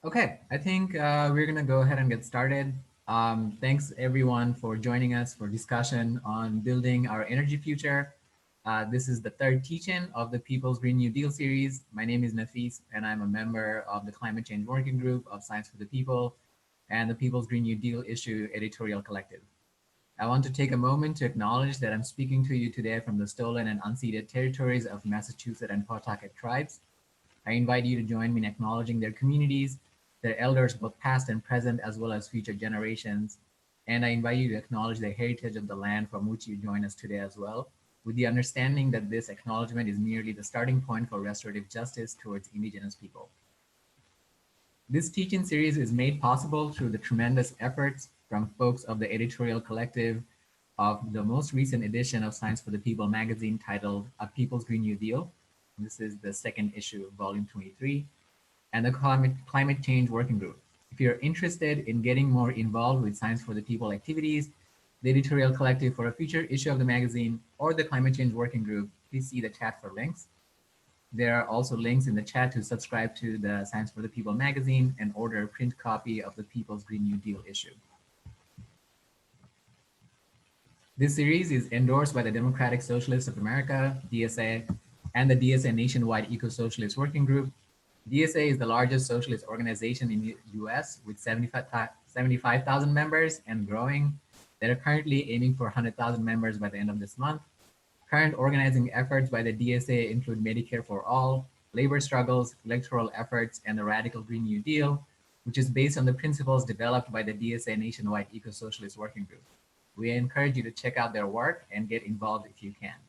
Okay, I think we're gonna go ahead and get started. Thanks everyone for joining us for discussion on building our energy future. This is the third teach-in of the People's Green New Deal series. My name is Nafis, and I'm a member of the Climate Change Working Group of Science for the People and the People's Green New Deal Issue Editorial Collective. I want to take a moment to acknowledge that I'm speaking to you today from the stolen and unceded territories of Massachusetts and Pawtucket tribes. I invite you to join me in acknowledging their communities, their elders, both past and present, as well as future generations. And I invite you to acknowledge the heritage of the land from which you join us today as well, with the understanding that this acknowledgement is merely the starting point for restorative justice towards Indigenous people. This teaching series is made possible through the tremendous efforts from folks of the editorial collective of the most recent edition of Science for the People magazine titled A People's Green New Deal. This is the second issue of volume 23, and the Climate Change Working Group. If you're interested in getting more involved with Science for the People activities, the editorial collective for a future issue of the magazine, or the Climate Change Working Group, please see the chat for links. There are also links in the chat to subscribe to the Science for the People magazine and order a print copy of the People's Green New Deal issue. This series is endorsed by the Democratic Socialists of America, DSA, and the DSA Nationwide Eco-Socialist Working Group. DSA is the largest socialist organization in the US with 75,000 members and growing. They're currently aiming for 100,000 members by the end of this month. Current organizing efforts by the DSA include Medicare for All, labor struggles, electoral efforts, and the Radical Green New Deal, which is based on the principles developed by the DSA Nationwide Eco-Socialist Working Group. We encourage you to check out their work and get involved if you can.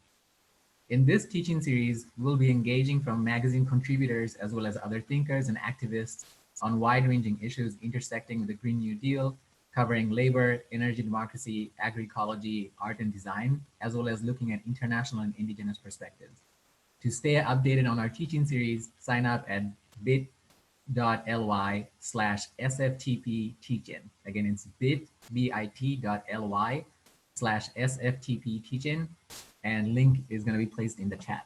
In this teaching series, we'll be engaging from magazine contributors as well as other thinkers and activists on wide-ranging issues intersecting with the Green New Deal, covering labor, energy democracy, agroecology, art and design, as well as looking at international and indigenous perspectives. To stay updated on our teaching series, sign up at bit.ly/SFTP teach-in. Again, it's bit.ly/SFTP teach-in, and link is going to be placed in the chat.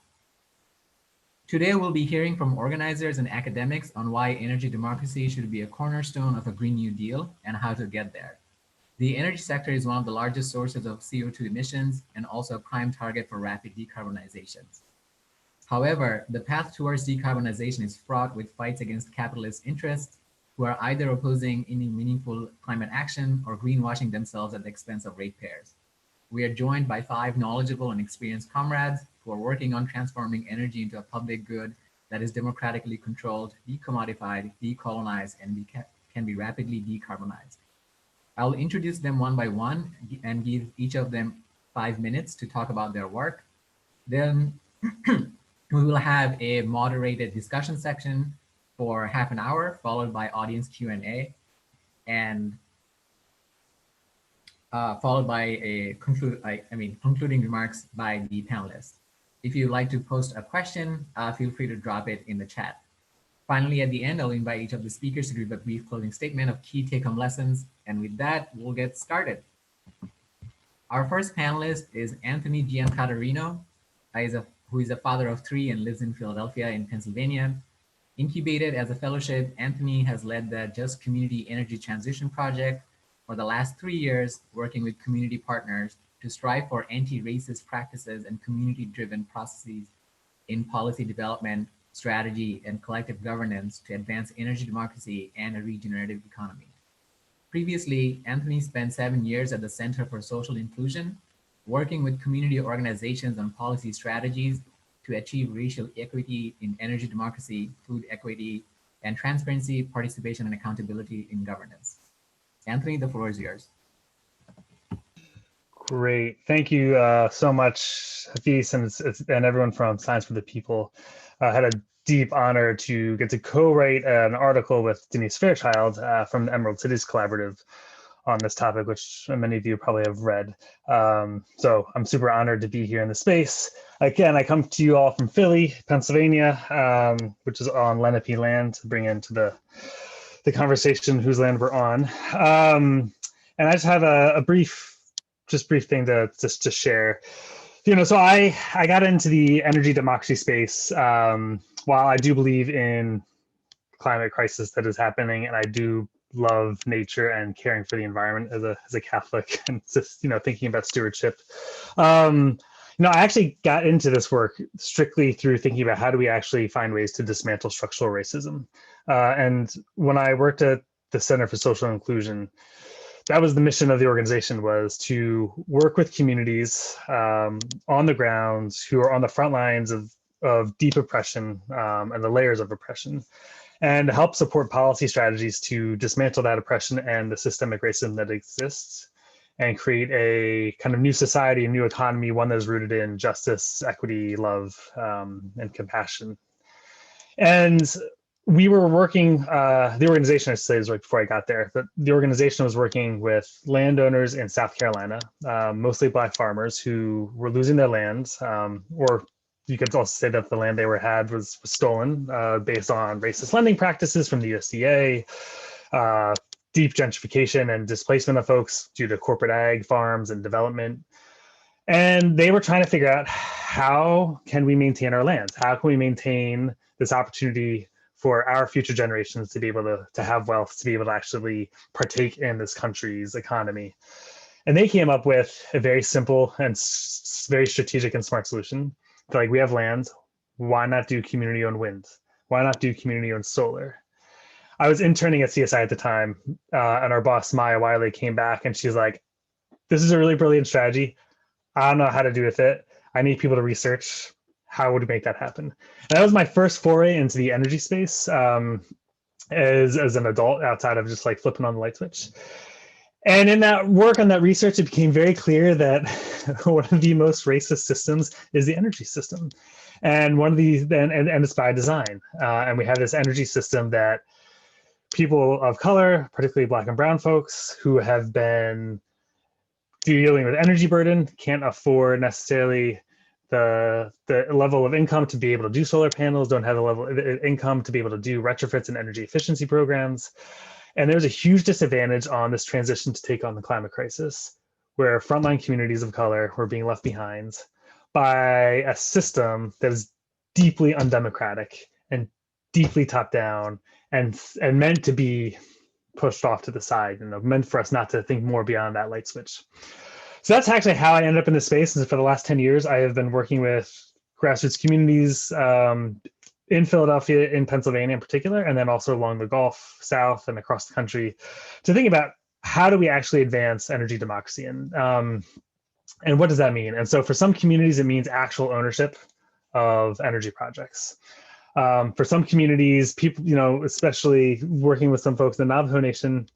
Today, we'll be hearing from organizers and academics on why energy democracy should be a cornerstone of a Green New Deal and how to get there. The energy sector is one of the largest sources of CO2 emissions and also a prime target for rapid decarbonization. However, the path towards decarbonization is fraught with fights against capitalist interests who are either opposing any meaningful climate action or greenwashing themselves at the expense of ratepayers. We are joined by 5 knowledgeable and experienced comrades who are working on transforming energy into a public good that is democratically controlled, decommodified, decolonized, and can be rapidly decarbonized. I'll introduce them one by one and give each of them 5 minutes to talk about their work. Then we will have a moderated discussion section for half an hour, followed by audience Q&A, and followed by a concluding remarks by the panelists. If you'd like to post a question, feel free to drop it in the chat. Finally, at the end, I'll invite each of the speakers to give a brief closing statement of key take-home lessons. And with that, we'll get started. Our first panelist is Anthony Giancatarino, who is a father of 3 and lives in Philadelphia in Pennsylvania. Incubated as a fellowship, Anthony has led the Just Community Energy Transition Project for the last 3 years, working with community partners to strive for anti-racist practices and community-driven processes in policy development, strategy, and collective governance to advance energy democracy and a regenerative economy. Previously, Anthony spent 7 years at the Center for Social Inclusion, working with community organizations on policy strategies to achieve racial equity in energy democracy, food equity, and transparency, participation, and accountability in governance. Anthony, the floor is yours. Great. Thank you so much, Hafiz, and everyone from Science for the People. I had a deep honor to get to co-write an article with Denise Fairchild from the Emerald Cities Collaborative on this topic, which many of you probably have read. So I'm super honored to be here in the space. Again, I come to you all from Philly, Pennsylvania, which is on Lenape land, to bring into the conversation whose land we're on. And I just have a brief thing to share. So I got into the energy democracy space while I do believe in climate crisis that is happening, and I do love nature and caring for the environment as a Catholic, and just thinking about stewardship. I actually got into this work strictly through thinking about how do we actually find ways to dismantle structural racism. And when I worked at the Center for Social Inclusion, that was the mission of the organization, was to work with communities on the ground who are on the front lines of deep oppression and the layers of oppression, and help support policy strategies to dismantle that oppression and the systemic racism that exists, and create a kind of new society, a new economy, one that is rooted in justice, equity, love, and compassion. And we were working, the organization, I should say, is right before I got there, but the organization was working with landowners in South Carolina, mostly Black farmers who were losing their land, or you could also say that the land they had was stolen based on racist lending practices from the USDA, deep gentrification and displacement of folks due to corporate ag farms and development. And they were trying to figure out, how can we maintain our lands? How can we maintain this opportunity for our future generations to be able to have wealth, to be able to actually partake in this country's economy? And they came up with a very simple and very strategic and smart solution. They're like, we have land, why not do community-owned wind? Why not do community-owned solar? I was interning at CSI at the time, and our boss, Maya Wiley, came back and she's like, this is a really brilliant strategy. I don't know how to do with it. I need people to research. How would we make that happen? And that was my first foray into the energy space as an adult, outside of just like flipping on the light switch. And in that work on that research, it became very clear that one of the most racist systems is the energy system. And one of these, and it's by design. And we have this energy system that people of color, particularly Black and brown folks, who have been dealing with energy burden, can't afford necessarily the level of income to be able to do solar panels, don't have the level of income to be able to do retrofits and energy efficiency programs. And there's a huge disadvantage on this transition to take on the climate crisis, where frontline communities of color were being left behind by a system that is deeply undemocratic and deeply top down, and meant to be pushed off to the side, meant for us not to think more beyond that light switch. So that's actually how I ended up in this space. And for the last 10 years, I have been working with grassroots communities in Philadelphia, in Pennsylvania in particular, and then also along the Gulf, South, and across the country, to think about, how do we actually advance energy democracy, and what does that mean? And so for some communities, it means actual ownership of energy projects. For some communities, people, especially working with some folks in the Navajo Nation,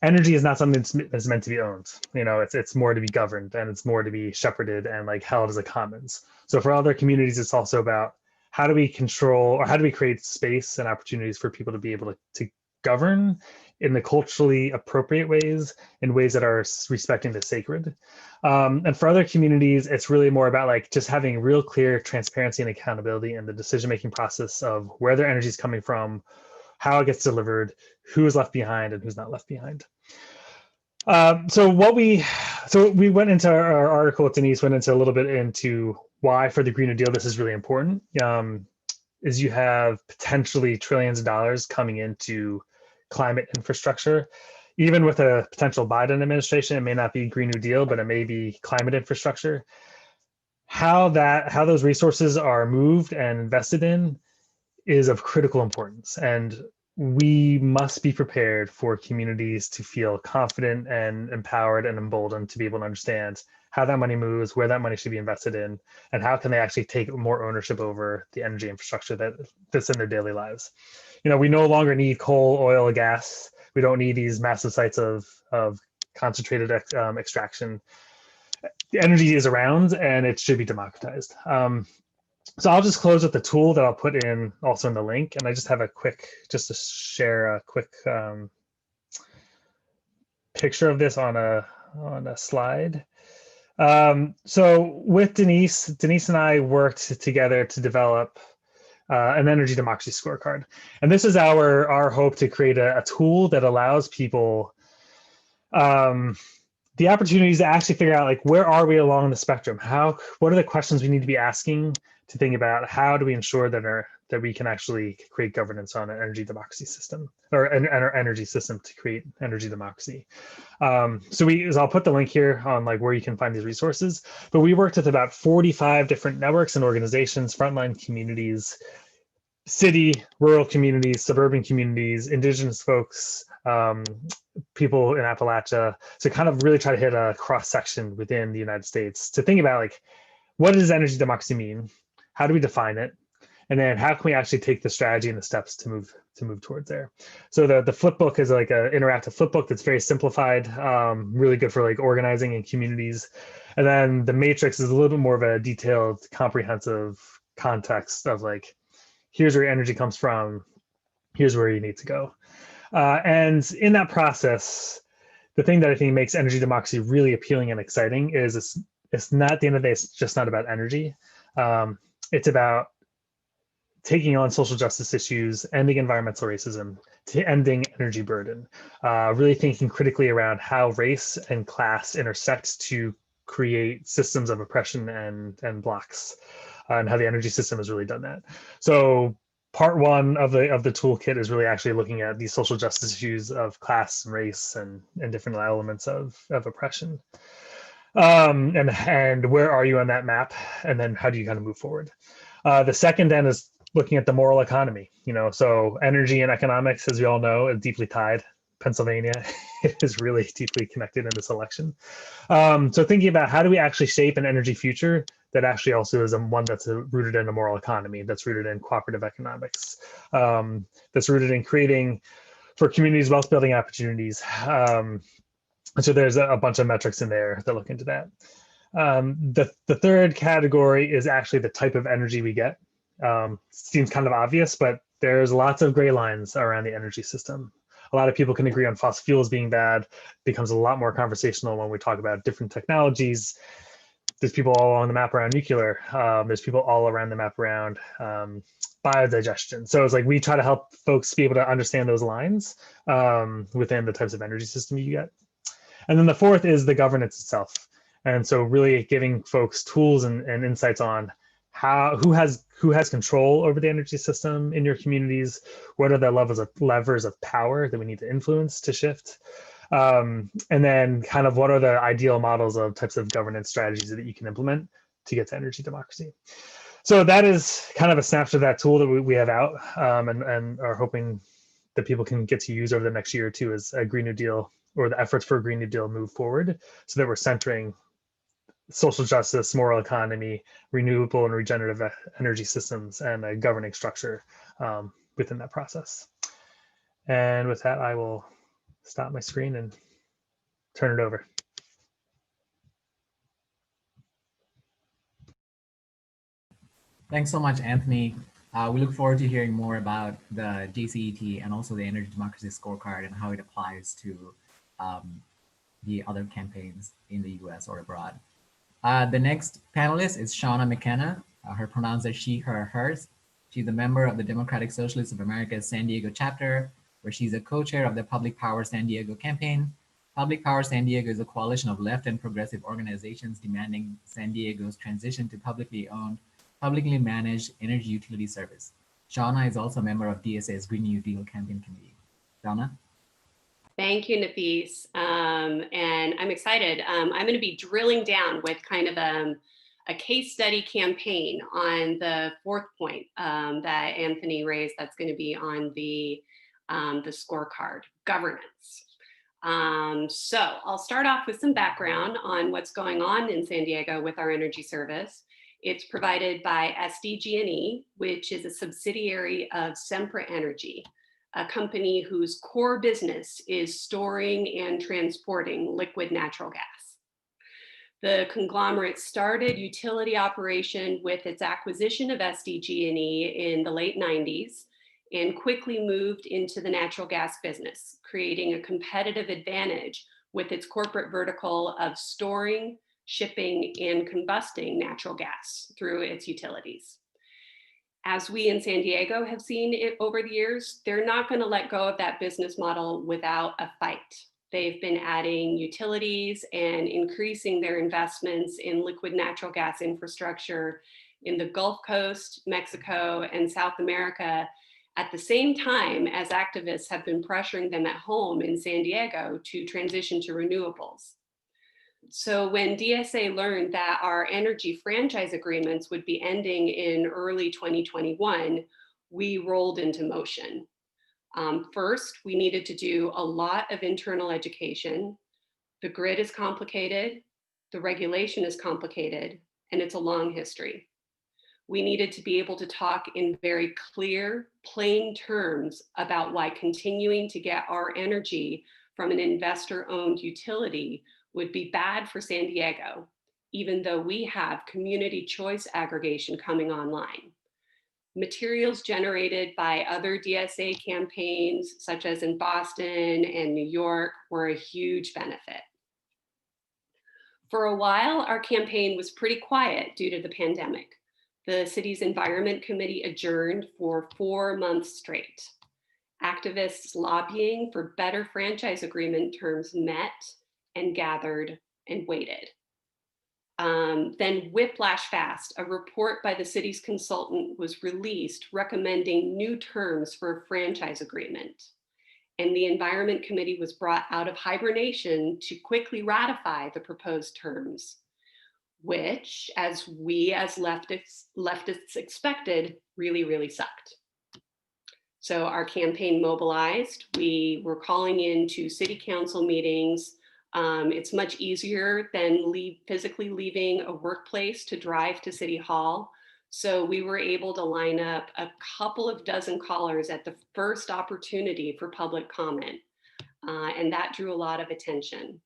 energy is not something that's meant to be owned. It's more to be governed, and it's more to be shepherded and like held as a commons. So for other communities, it's also about, how do we control, or how do we create space and opportunities for people to be able to govern in the culturally appropriate ways, in ways that are respecting the sacred. And for other communities, it's really more about like just having real clear transparency and accountability in the decision-making process of where their energy is coming from, how it gets delivered, who is left behind and who's not left behind. So we went into our article, Denise went into a little bit into why for the Green New Deal this is really important, is you have potentially trillions of dollars coming into climate infrastructure. Even with a potential Biden administration, it may not be Green New Deal, but it may be climate infrastructure. How those resources are moved and invested in is of critical importance. And we must be prepared for communities to feel confident and empowered and emboldened to be able to understand how that money moves, where that money should be invested in, and how can they actually take more ownership over the energy infrastructure that's in their daily lives. We no longer need coal, oil, gas. We don't need these massive sites of concentrated extraction. The energy is around, and it should be democratized. So I'll just close with the tool that I'll put in also in the link. And I just have just to share a quick picture of this on a slide. So with Denise and I worked together to develop an energy democracy scorecard. And this is our hope to create a tool that allows people the opportunities to actually figure out, like, where are we along the spectrum? What are the questions we need to be asking to think about, how do we ensure that that we can actually create governance on an energy democracy system, or an energy system to create energy democracy. So I'll put the link here on like where you can find these resources, but we worked with about 45 different networks and organizations, frontline communities, city, rural communities, suburban communities, indigenous folks, people in Appalachia, to kind of really try to hit a cross section within the United States to think about like, what does energy democracy mean? How do we define it? And then how can we actually take the strategy and the steps to move towards there? So the flip book is like an interactive flip book that's very simplified, really good for like organizing in communities. And then the matrix is a little bit more of a detailed, comprehensive context of like, here's where your energy comes from, here's where you need to go. And in that process, the thing that I think makes energy democracy really appealing and exciting is it's not, at the end of the day, it's just not about energy. It's about taking on social justice issues, ending environmental racism, to ending energy burden, really thinking critically around how race and class intersect to create systems of oppression and blocks, and how the energy system has really done that. So part one of the toolkit is really actually looking at these social justice issues of class and race and different elements of oppression. And where are you on that map? And then how do you kind of move forward? The second then is looking at the moral economy. So energy and economics, as we all know, is deeply tied. Pennsylvania is really deeply connected in this election. So thinking about how do we actually shape an energy future that actually also is one that's rooted in a moral economy, that's rooted in cooperative economics, that's rooted in creating for communities wealth building opportunities. So there's a bunch of metrics in there that look into that. The third category is actually the type of energy we get. Seems kind of obvious, but there's lots of gray lines around the energy system. A lot of people can agree on fossil fuels being bad. It becomes a lot more conversational when we talk about different technologies. There's people all on the map around nuclear. There's people all around the map around biodigestion. So it's like we try to help folks be able to understand those lines within the types of energy system you get. And then the fourth is the governance itself. And so really giving folks tools and insights on who has control over the energy system in your communities, what are the levers of power that we need to influence to shift, and then kind of what are the ideal models of types of governance strategies that you can implement to get to energy democracy. So that is kind of a snapshot of that tool that we have out, and are hoping that people can get to use over the next year or two as a Green New Deal, or the efforts for a Green New Deal, move forward, so that we're centering social justice, moral economy, renewable and regenerative energy systems, and a governing structure within that process. And with that, I will stop my screen and turn it over. Thanks so much, Anthony. We look forward to hearing more about the JCET and also the Energy Democracy Scorecard and how it applies to the other campaigns in the US or abroad. The next panelist is Shauna McKenna. Her pronouns are she, her, hers. She's a member of the Democratic Socialists of America's San Diego chapter, where she's a co-chair of the Public Power San Diego campaign. Public Power San Diego is a coalition of left and progressive organizations demanding San Diego's transition to publicly owned, publicly managed energy utility service. Shauna is also a member of DSA's Green New Deal campaign committee. Shauna? Thank you, Nafis. And I'm excited. I'm going to be drilling down with kind of a case study campaign on the fourth point that Anthony raised. That's going to be on the scorecard, governance. So I'll start off with some background on what's going on in San Diego with our energy service. It's provided by SDG&E, which is a subsidiary of Sempra Energy, a company whose core business is storing and transporting liquid natural gas. The conglomerate started utility operation with its acquisition of SDG&E in the late 90s and quickly moved into the natural gas business, creating a competitive advantage with its corporate vertical of storing, shipping, and combusting natural gas through its utilities. As we in San Diego have seen it over the years, they're not going to let go of that business model without a fight. They've been adding utilities and increasing their investments in liquid natural gas infrastructure in the Gulf Coast, Mexico, and South America at the same time as activists have been pressuring them at home in San Diego to transition to renewables. So when DSA learned that our energy franchise agreements would be ending in early 2021, we rolled into motion. First, we needed to do a lot of internal education. The grid is complicated, the regulation is complicated, and it's a long history. We needed to be able to talk in very clear, plain terms about why continuing to get our energy from an investor-owned utility would be bad for San Diego, even though we have community choice aggregation coming online. Materials generated by other DSA campaigns, such as in Boston and New York, were a huge benefit. For a while, our campaign was pretty quiet due to the pandemic. The city's Environment Committee adjourned for 4 months straight. Activists lobbying for better franchise agreement terms met and gathered and waited. Then whiplash fast, a report by the city's consultant was released recommending new terms for a franchise agreement. And the Environment Committee was brought out of hibernation to quickly ratify the proposed terms, which, as leftists expected, really sucked. So our campaign mobilized. We were calling into city council meetings. It's much easier than physically leaving a workplace to drive to City Hall. So we were able to line up a couple of dozen callers at the first opportunity for public comment. And that drew a lot of attention.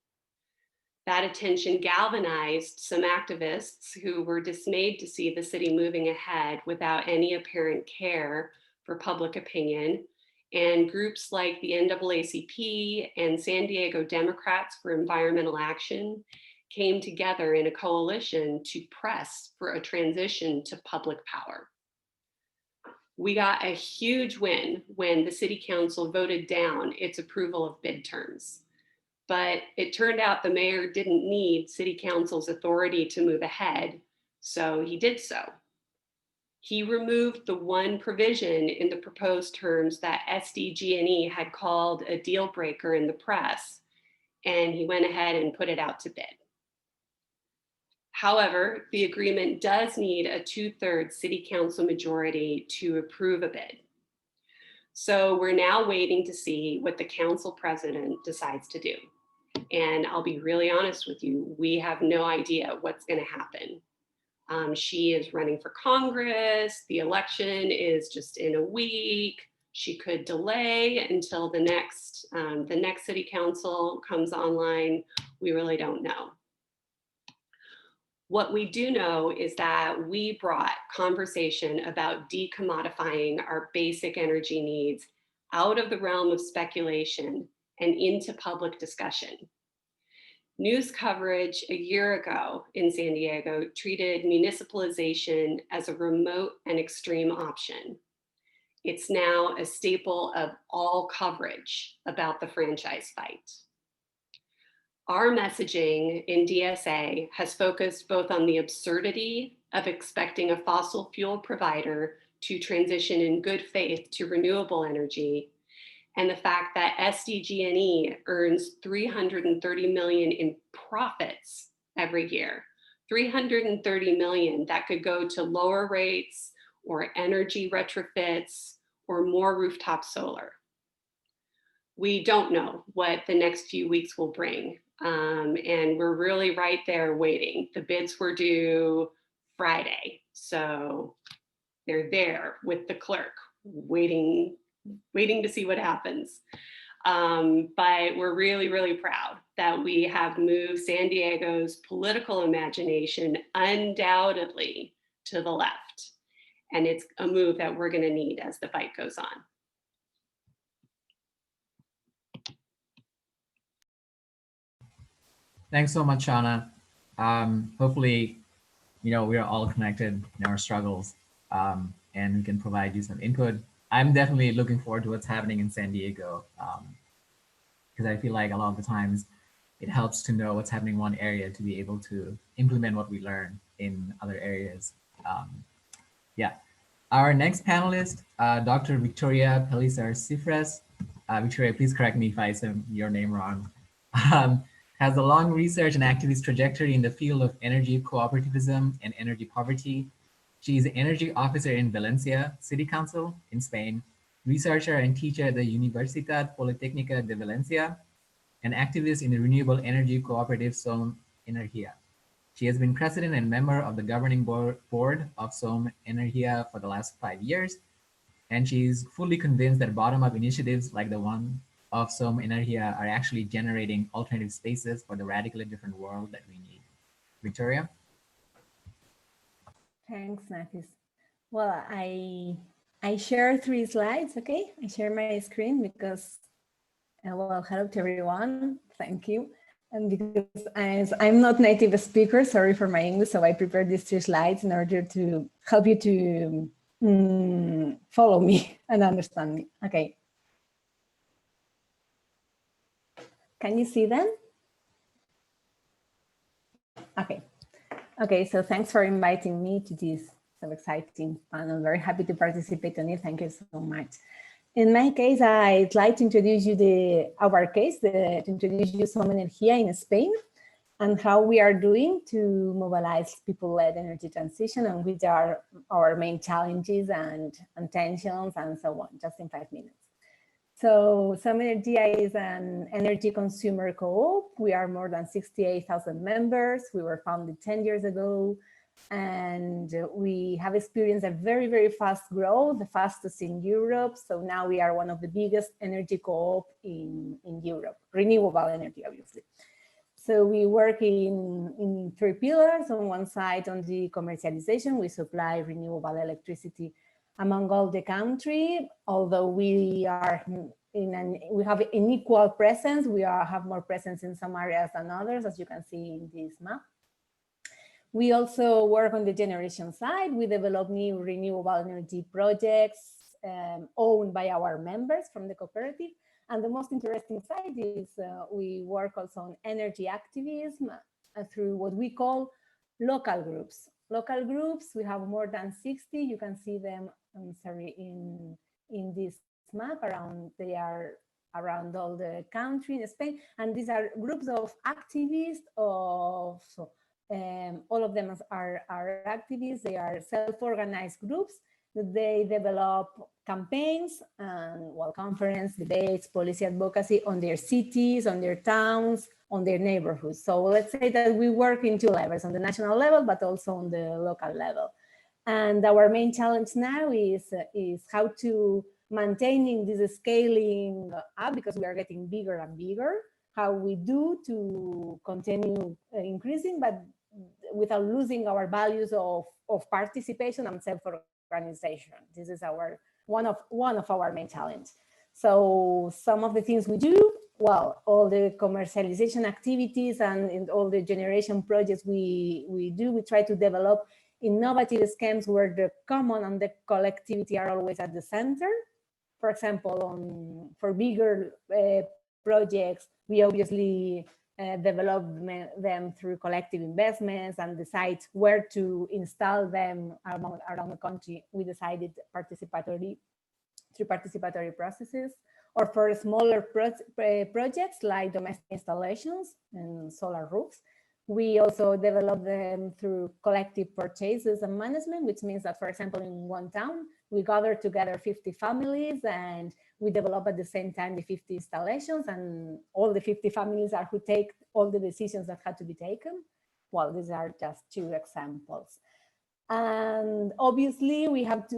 That attention galvanized some activists who were dismayed to see the city moving ahead without any apparent care for public opinion. And groups like the NAACP and San Diego Democrats for Environmental Action came together in a coalition to press for a transition to public power. We got a huge win when the city council voted down its approval of bid terms. But it turned out the mayor didn't need city council's authority to move ahead, so he did so. He removed the one provision in the proposed terms that SDG&E had called a deal breaker in the press, and he went ahead and put it out to bid. However, the agreement does need a 2/3 city council majority to approve a bid. So we're now waiting to see what the council president decides to do. And I'll be really honest with you, we have no idea what's going to happen. She is running for Congress. The election is just in a week. She could delay until the next city council comes online. We really don't know. What we do know is that we brought conversation about decommodifying our basic energy needs out of the realm of speculation and into public discussion. News coverage a year ago in San Diego treated municipalization as a remote and extreme option. It's now a staple of all coverage about the franchise fight. Our messaging in DSA has focused both on the absurdity of expecting a fossil fuel provider to transition in good faith to renewable energy, and the fact that SDG&E earns $330 million in profits every year. $330 million that could go to lower rates or energy retrofits or more rooftop solar. We don't know what the next few weeks will bring. And we're really right there waiting. The bids were due Friday. So they're there with the clerk waiting to see what happens. But we're really proud that we have moved San Diego's political imagination undoubtedly to the left. And it's a move that we're going to need as the fight goes on. Thanks so much, Shauna. Hopefully, we are all connected in our struggles, and we can provide you some input. I'm definitely looking forward to what's happening in San Diego, because I feel like a lot of the times it helps to know what's happening in one area to be able to implement what we learn in other areas. Um, yeah. Our next panelist, Dr. Victoria Pelissers. Victoria, please correct me if I said your name wrong. Um, has a long research and activist trajectory in the field of energy cooperativism and energy poverty. She is an energy officer in Valencia City Council in Spain, researcher and teacher at the Universidad Politécnica de Valencia, an activist in the renewable energy cooperative Som Energia. She has been president and member of the governing board of Som Energia for the last 5 years, and she's fully convinced that bottom-up initiatives like the one of Som Energia are actually generating alternative spaces for the radically different world that we need. Victoria? Thanks, Nafis. Well, I share 3 slides, okay? I share my screen because, well, hello to everyone. Thank you. And because I'm not native speaker, sorry for my English, so I prepared these 3 slides in order to help you to follow me and understand me. Okay. Can you see them? Okay. Okay, so thanks for inviting me to this so exciting and I'm very happy to participate in it. Thank you so much. In my case, I'd like to introduce you our case, to introduce you Som Energia in Spain and how we are doing to mobilize people-led energy transition and which are our main challenges and tensions and so on, just in 5 minutes. So Som Energia is an energy consumer co-op. We are more than 68,000 members. We were founded 10 years ago. And we have experienced a very, very fast growth, the fastest in Europe. So now we are one of the biggest energy co-op in Europe, renewable energy, obviously. So we work in 3 pillars. On one side, on the commercialization, we supply renewable electricity among all the country. Although we are we have an equal presence, we have more presence in some areas than others, as you can see in this map. We also work on the generation side. We develop new renewable energy projects owned by our members from the cooperative. And the most interesting side is we work also on energy activism through what we call local groups. Local groups, we have more than 60. You can see them, in this map. They are around all the country in Spain. And these are groups of activists of all of them are activists. They are self-organized groups that they develop campaigns and conference, debates, policy advocacy on their cities, on their towns, on their neighborhoods. So let's say that we work in 2 levels, on the national level, but also on the local level. And our main challenge now is how to maintaining this scaling up because we are getting bigger and bigger, how we do to continue increasing, but without losing our values of participation and self-organization. This is one of our main challenges. So some of the things we do, well, all the commercialization activities and in all the generation projects we do, we try to develop innovative schemes where the common and the collectivity are always at the center. For example, for bigger projects, we obviously develop them through collective investments and decide where to install them around the country. We decided through participatory processes, or for smaller projects like domestic installations and solar roofs. We also develop them through collective purchases and management, which means that, for example, in one town, we gather together 50 families and we develop at the same time the 50 installations, and all the 50 families are who take all the decisions that had to be taken. Well, these are just 2 examples. And obviously we have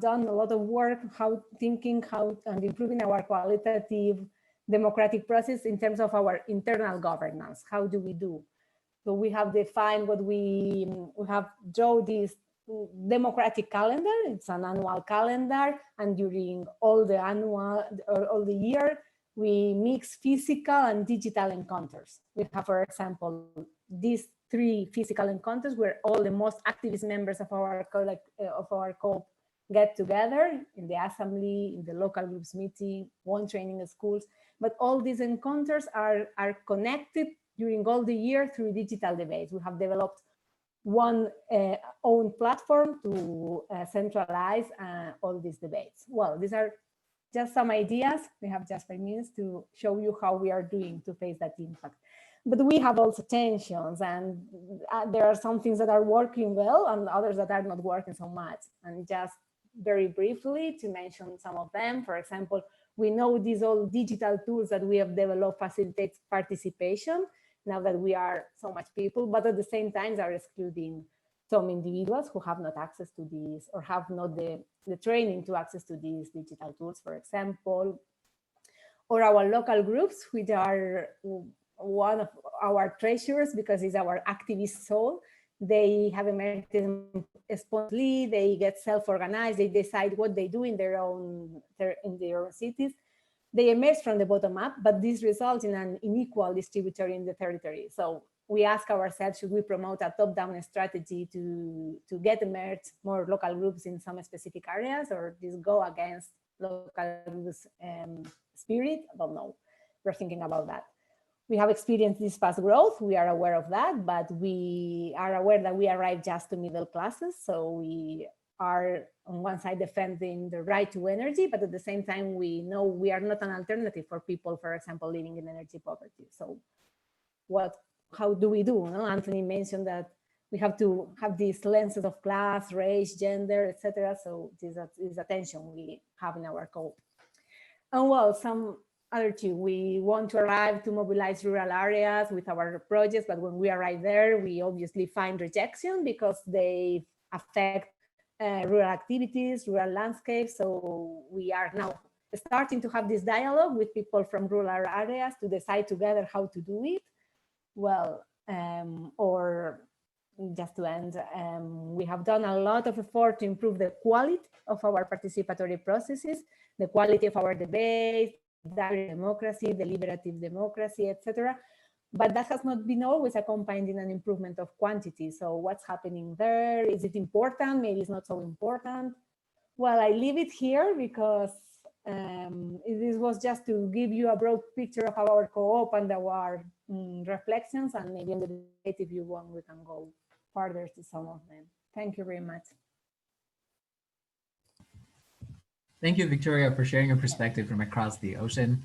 done a lot of work and improving our qualitative democratic process in terms of our internal governance. How do we do? So we have defined what we have drawn this democratic calendar. It's an annual calendar, and during all the year, we mix physical and digital encounters. We have, for example, these 3 physical encounters where all the most activist members of our co-op get together in the assembly, in the local groups meeting, one training at schools. But all these encounters are connected during all the year through digital debates. We have developed one own platform to centralize all these debates. Well, these are just some ideas. We have just 5 minutes to show you how we are doing to face that impact. But we have also tensions, and there are some things that are working well and others that are not working so much. And just very briefly to mention some of them, for example, we know these all digital tools that we have developed facilitate participation now that we are so much people, but at the same time are excluding some individuals who have not access to these or have not the training to access to these digital tools, for example, or our local groups, which are one of our treasures because it's our activist soul. They have emerged spontaneously, they get self-organized, they decide what they do in their own cities. They emerge from the bottom up, but this results in an unequal distribution in the territory. So we ask ourselves, should we promote a top-down strategy to get emerged more local groups in some specific areas, or just go against local groups' spirit? I don't know. We're thinking about that. We have experienced this fast growth. We are aware of that, but we are aware that we arrive just to middle classes. So we are on one side defending the right to energy, but at the same time, we know we are not an alternative for people, for example, living in energy poverty. So how do we do? No? Anthony mentioned that we have to have these lenses of class, race, gender, etc. So this is a tension we have in our code. And well, some other two, we want to arrive to mobilize rural areas with our projects, but when we arrive there, we obviously find rejection because they affect rural activities, rural landscapes. So we are now starting to have this dialogue with people from rural areas to decide together how to do it. Well, or just to end, we have done a lot of effort to improve the quality of our participatory processes, the quality of our debates, direct democracy, deliberative democracy, etc. But that has not been always accompanied in an improvement of quantity. So what's happening there? Is it important? Maybe it's not so important. Well, I leave it here because this was just to give you a broad picture of our co-op and our reflections, and maybe in the debate, if you want, we can go further to some of them. Thank you very much. Thank you, Victoria, for sharing your perspective from across the ocean.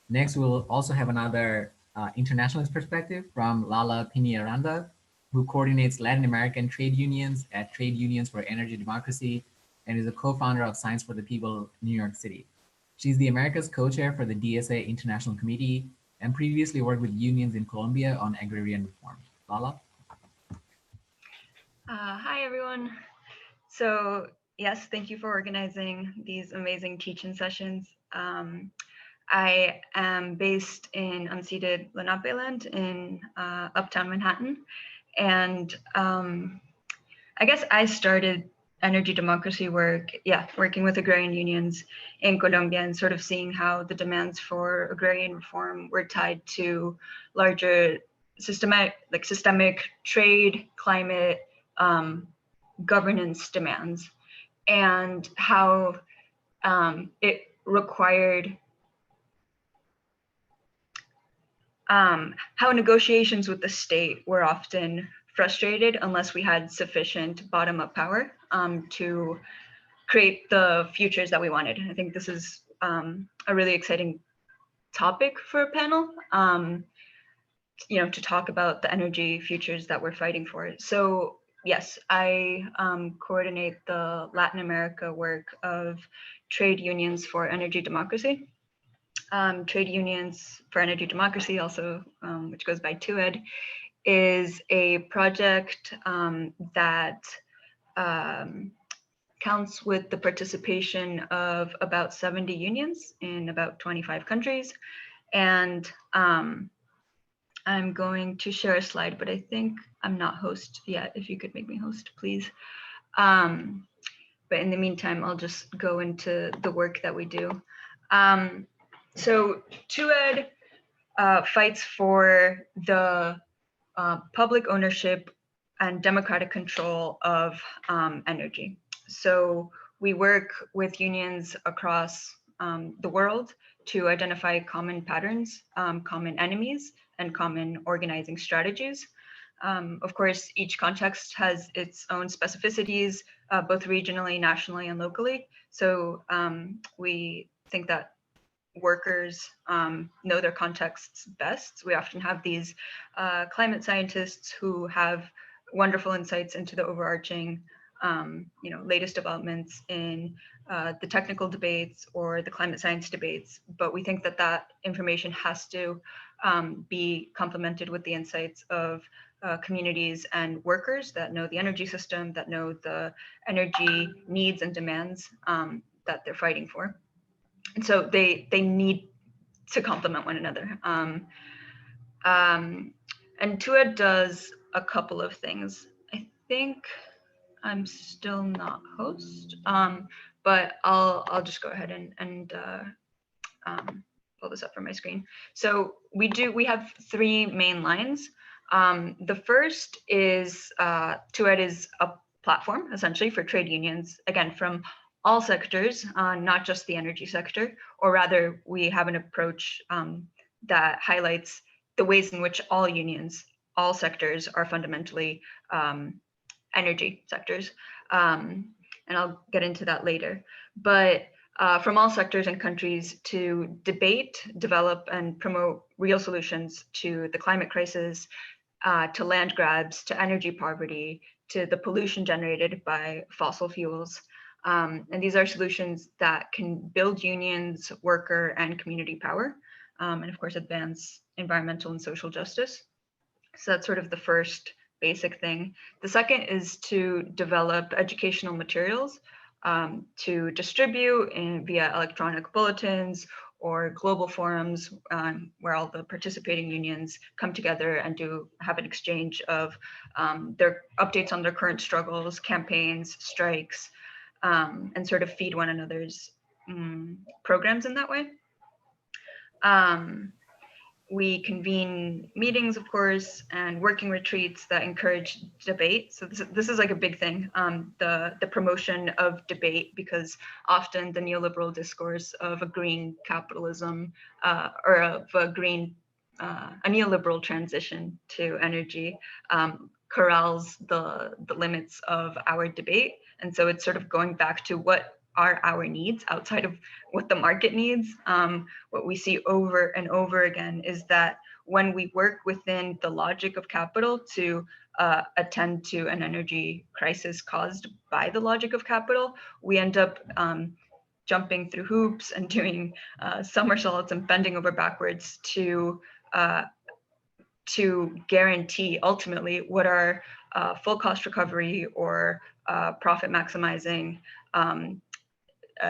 Next, we'll also have another internationalist perspective from Lala Piniaranda, who coordinates Latin American trade unions at Trade Unions for Energy Democracy and is a co-founder of Science for the People, New York City. She's the Americas co-chair for the DSA International Committee and previously worked with unions in Colombia on agrarian reform. Lala? Hi, everyone. So yes, thank you for organizing these amazing teaching sessions. I am based in unceded Lenape land in Uptown Manhattan. And I guess I started energy democracy work, working with agrarian unions in Colombia and sort of seeing how the demands for agrarian reform were tied to larger systemic trade, climate, governance demands, and how it required how negotiations with the state were often frustrated unless we had sufficient bottom-up power to create the futures that we wanted. I think this is a really exciting topic for a panel, to talk about the energy futures that we're fighting for. So yes, I coordinate the Latin America work of Trade Unions for Energy Democracy. Trade Unions for Energy Democracy, also which goes by TUED, is a project that counts with the participation of about 70 unions in about 25 countries. And I'm going to share a slide, but I think I'm not host yet. If you could make me host, please. But in the meantime, I'll just go into the work that we do. So TUED fights for the public ownership and democratic control of energy. So we work with unions across the world to identify common patterns, common enemies, and common organizing strategies. Of course, each context has its own specificities, both regionally, nationally, and locally. So we think that workers know their contexts best. We often have these climate scientists who have wonderful insights into the overarching latest developments in the technical debates or the climate science debates, but we think that that information has to be complemented with the insights of communities and workers that know the energy system, that know the energy needs and demands that they're fighting for. And so they need to complement one another. And TUED does a couple of things. I think I'm still not host, but I'll just go ahead and pull this up from my screen. So we have three main lines. The first is TUED is a platform essentially for trade unions, again, from all sectors, not just the energy sector, or rather we have an approach that highlights the ways in which all unions, all sectors are fundamentally energy sectors. And I'll get into that later. But from all sectors and countries to debate, develop, and promote real solutions to the climate crisis, to land grabs, to energy poverty, to the pollution generated by fossil fuels. And these are solutions that can build unions, worker, and community power, and of course, advance environmental and social justice. So that's sort of the first basic thing. The second is to develop educational materials to distribute via electronic bulletins or global forums where all the participating unions come together and have an exchange of their updates on their current struggles, campaigns, strikes, and sort of feed one another's programs in that way. We convene meetings, of course, and working retreats that encourage debate. So this is like a big thing, the promotion of debate, because often the neoliberal discourse of a green capitalism or of a neoliberal transition to energy corrals the limits of our debate. And so it's sort of going back to what are our needs outside of what the market needs. What we see over and over again is that when we work within the logic of capital to attend to an energy crisis caused by the logic of capital, we end up jumping through hoops and doing somersaults and bending over backwards to guarantee ultimately what are full cost recovery or profit maximizing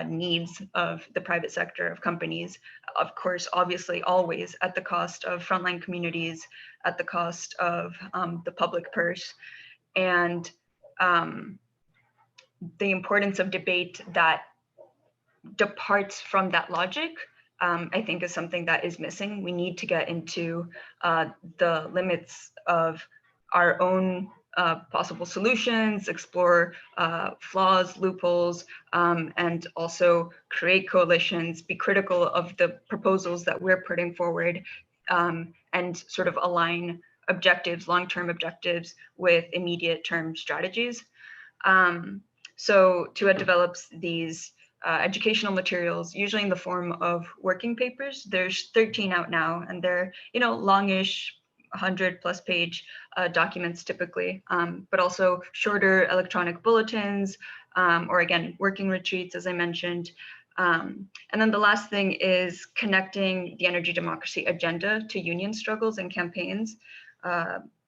needs of the private sector, of companies, of course, obviously always at the cost of frontline communities, at the cost of the public purse. And the importance of debate that departs from that logic, I think is something that is missing. We need to get into the limits of our own possible solutions, explore flaws, loopholes, and also create coalitions, be critical of the proposals that we're putting forward, and sort of align objectives, long-term objectives with immediate term strategies. So TUED develops these educational materials, usually in the form of working papers. There's 13 out now, and they're, longish, 100+ page documents typically, but also shorter electronic bulletins, or again, working retreats, as I mentioned. And then the last thing is connecting the energy democracy agenda to union struggles and campaigns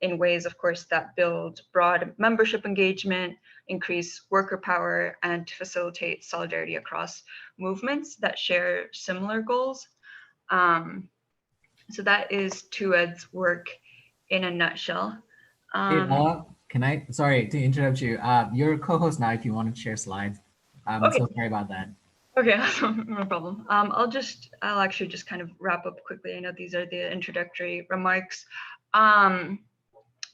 in ways, of course, that build broad membership engagement, increase worker power, and facilitate solidarity across movements that share similar goals. So that is TUED's work in a nutshell. Hey, can I, sorry to interrupt you. You're a co-host now if you want to share slides. Okay. So sorry about that. Okay, no problem. I'll actually just kind of wrap up quickly. I know these are the introductory remarks.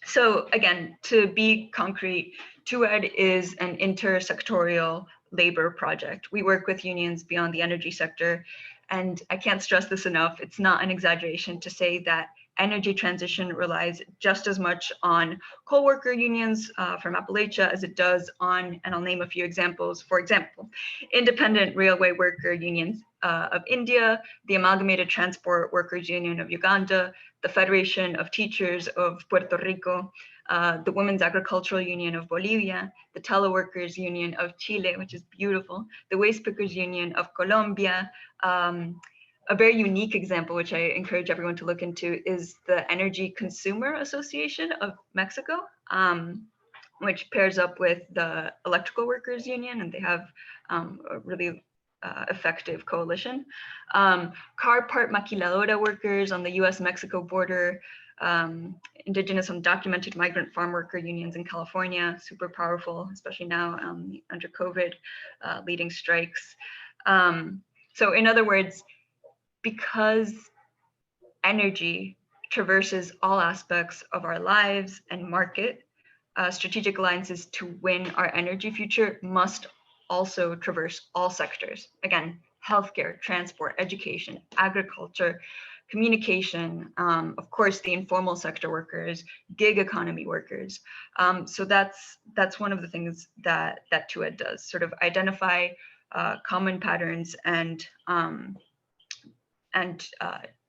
So again, to be concrete, TUED is an intersectorial labor project. We work with unions beyond the energy sector. And I can't stress this enough. It's not an exaggeration to say that energy transition relies just as much on coal worker unions from Appalachia as it does on, and I'll name a few examples, for example, independent railway worker unions of India, the Amalgamated Transport Workers Union of Uganda, the Federation of Teachers of Puerto Rico, the Women's Agricultural Union of Bolivia, the Teleworkers Union of Chile, which is beautiful, the Waste Pickers Union of Colombia. A very unique example, which I encourage everyone to look into, is the Energy Consumer Association of Mexico, which pairs up with the Electrical Workers Union, and they have a really effective coalition. Car part maquiladora workers on the US-Mexico border, indigenous undocumented migrant farm worker unions in California, super powerful, especially now under COVID, leading strikes. So in other words, because energy traverses all aspects of our lives and market, strategic alliances to win our energy future must also traverse all sectors. Again, healthcare, transport, education, agriculture, communication, of course, the informal sector workers, gig economy workers. So that's one of the things that TUED does, sort of identify common patterns and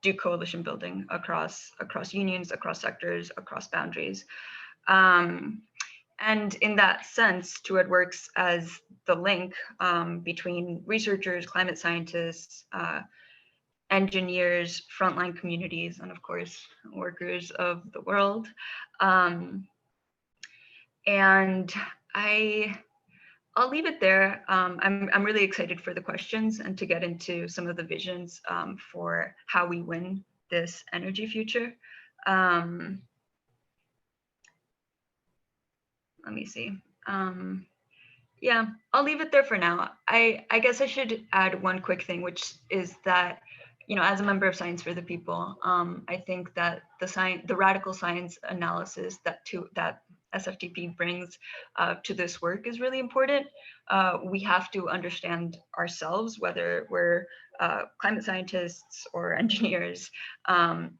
do coalition building across unions, across sectors, across boundaries. And in that sense, TUED works as the link between researchers, climate scientists, engineers, frontline communities, and of course, workers of the world. And I'll leave it there. I'm really excited for the questions and to get into some of the visions for how we win this energy future. Let me see. Yeah, I'll leave it there for now. I guess I should add one quick thing, which is that, you know, as a member of Science for the People, I think that the radical science analysis that SFTP brings to this work is really important. We have to understand ourselves, whether we're climate scientists or engineers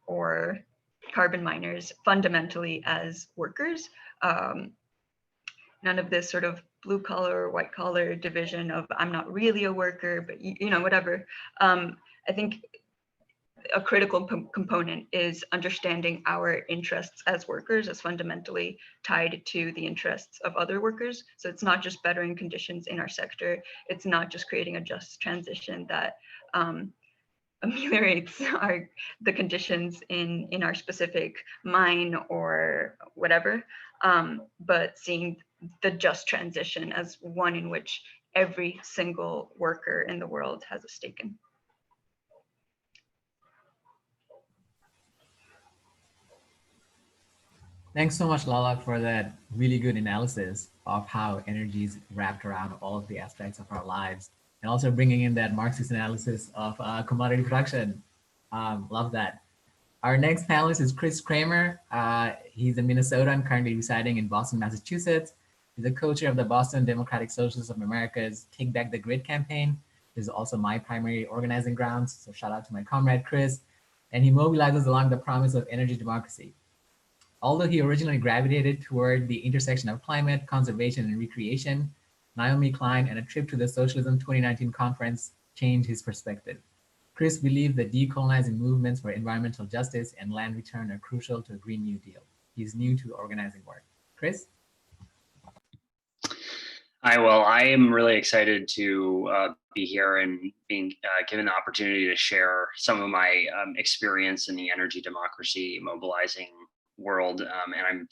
or carbon miners, fundamentally as workers. None of this sort of blue collar, white collar division of I'm not really a worker, but you know, whatever. I think a critical component is understanding our interests as workers as fundamentally tied to the interests of other workers. So it's not just bettering conditions in our sector. It's not just creating a just transition that ameliorates the conditions in our specific mine or whatever, but seeing the just transition as one in which every single worker in the world has a stake in. Thanks so much, Lala, for that really good analysis of how energy is wrapped around all of the aspects of our lives, and also bringing in that Marxist analysis of commodity production. Love that. Our next panelist is Chris Kramer. He's a Minnesotan currently residing in Boston, Massachusetts. He's a co-chair of the Boston Democratic Socialists of America's Take Back the Grid campaign. This is also my primary organizing grounds, so shout out to my comrade, Chris. And he mobilizes along the promise of energy democracy. Although he originally gravitated toward the intersection of climate, conservation, and recreation, Naomi Klein and a trip to the Socialism 2019 conference changed his perspective. Chris believed that decolonizing movements for environmental justice and land return are crucial to a Green New Deal. He's new to organizing work. Chris? Hi, well, I am really excited to be here and being given the opportunity to share some of my experience in the energy democracy mobilizing world, and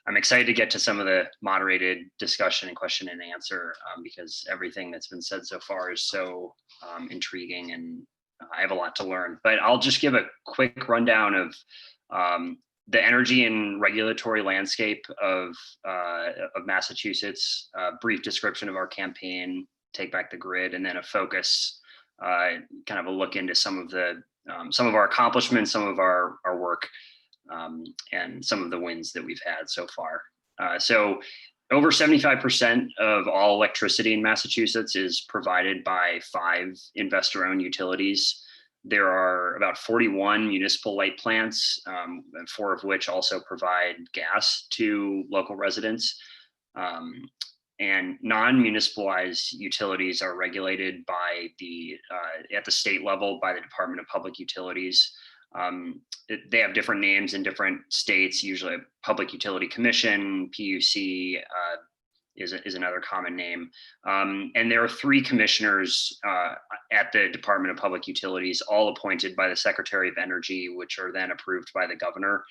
I'm excited to get to some of the moderated discussion and question and answer because everything that's been said so far is so intriguing, and I have a lot to learn. But I'll just give a quick rundown of the energy and regulatory landscape of Massachusetts, a brief description of our campaign, Take Back the Grid, and then a focus, kind of a look into some of our accomplishments, some of our work, and some of the wins that we've had so far. So over 75% of all electricity in Massachusetts is provided by 5 investor-owned utilities. There are about 41 municipal light plants, 4 of which also provide gas to local residents. And non-municipalized utilities are regulated by at the state level by the Department of Public Utilities. They have different names in different states, usually Public Utility Commission, PUC, is another common name. And there are 3 commissioners at the Department of Public Utilities, all appointed by the Secretary of Energy, which are then approved by the governor.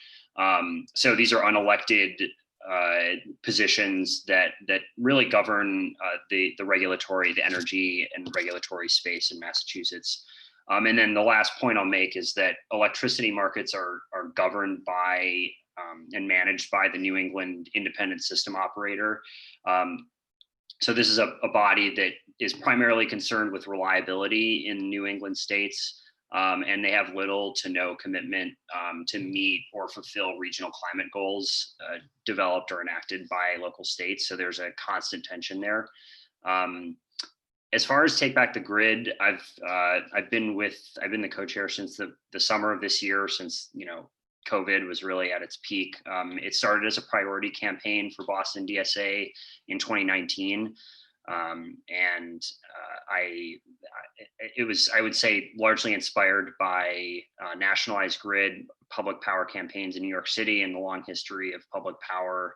So these are unelected positions that really govern the energy and regulatory space in Massachusetts. And then the last point I'll make is that electricity markets are governed by and managed by the New England Independent System Operator. So this is a body that is primarily concerned with reliability in New England states, and they have little to no commitment to meet or fulfill regional climate goals developed or enacted by local states. So there's a constant tension there. As far as Take Back the Grid, I've been the co-chair since the summer of this year, since COVID was really at its peak. It started as a priority campaign for Boston DSA in 2019. It was, I would say, largely inspired by nationalized grid public power campaigns in New York City and the long history of public power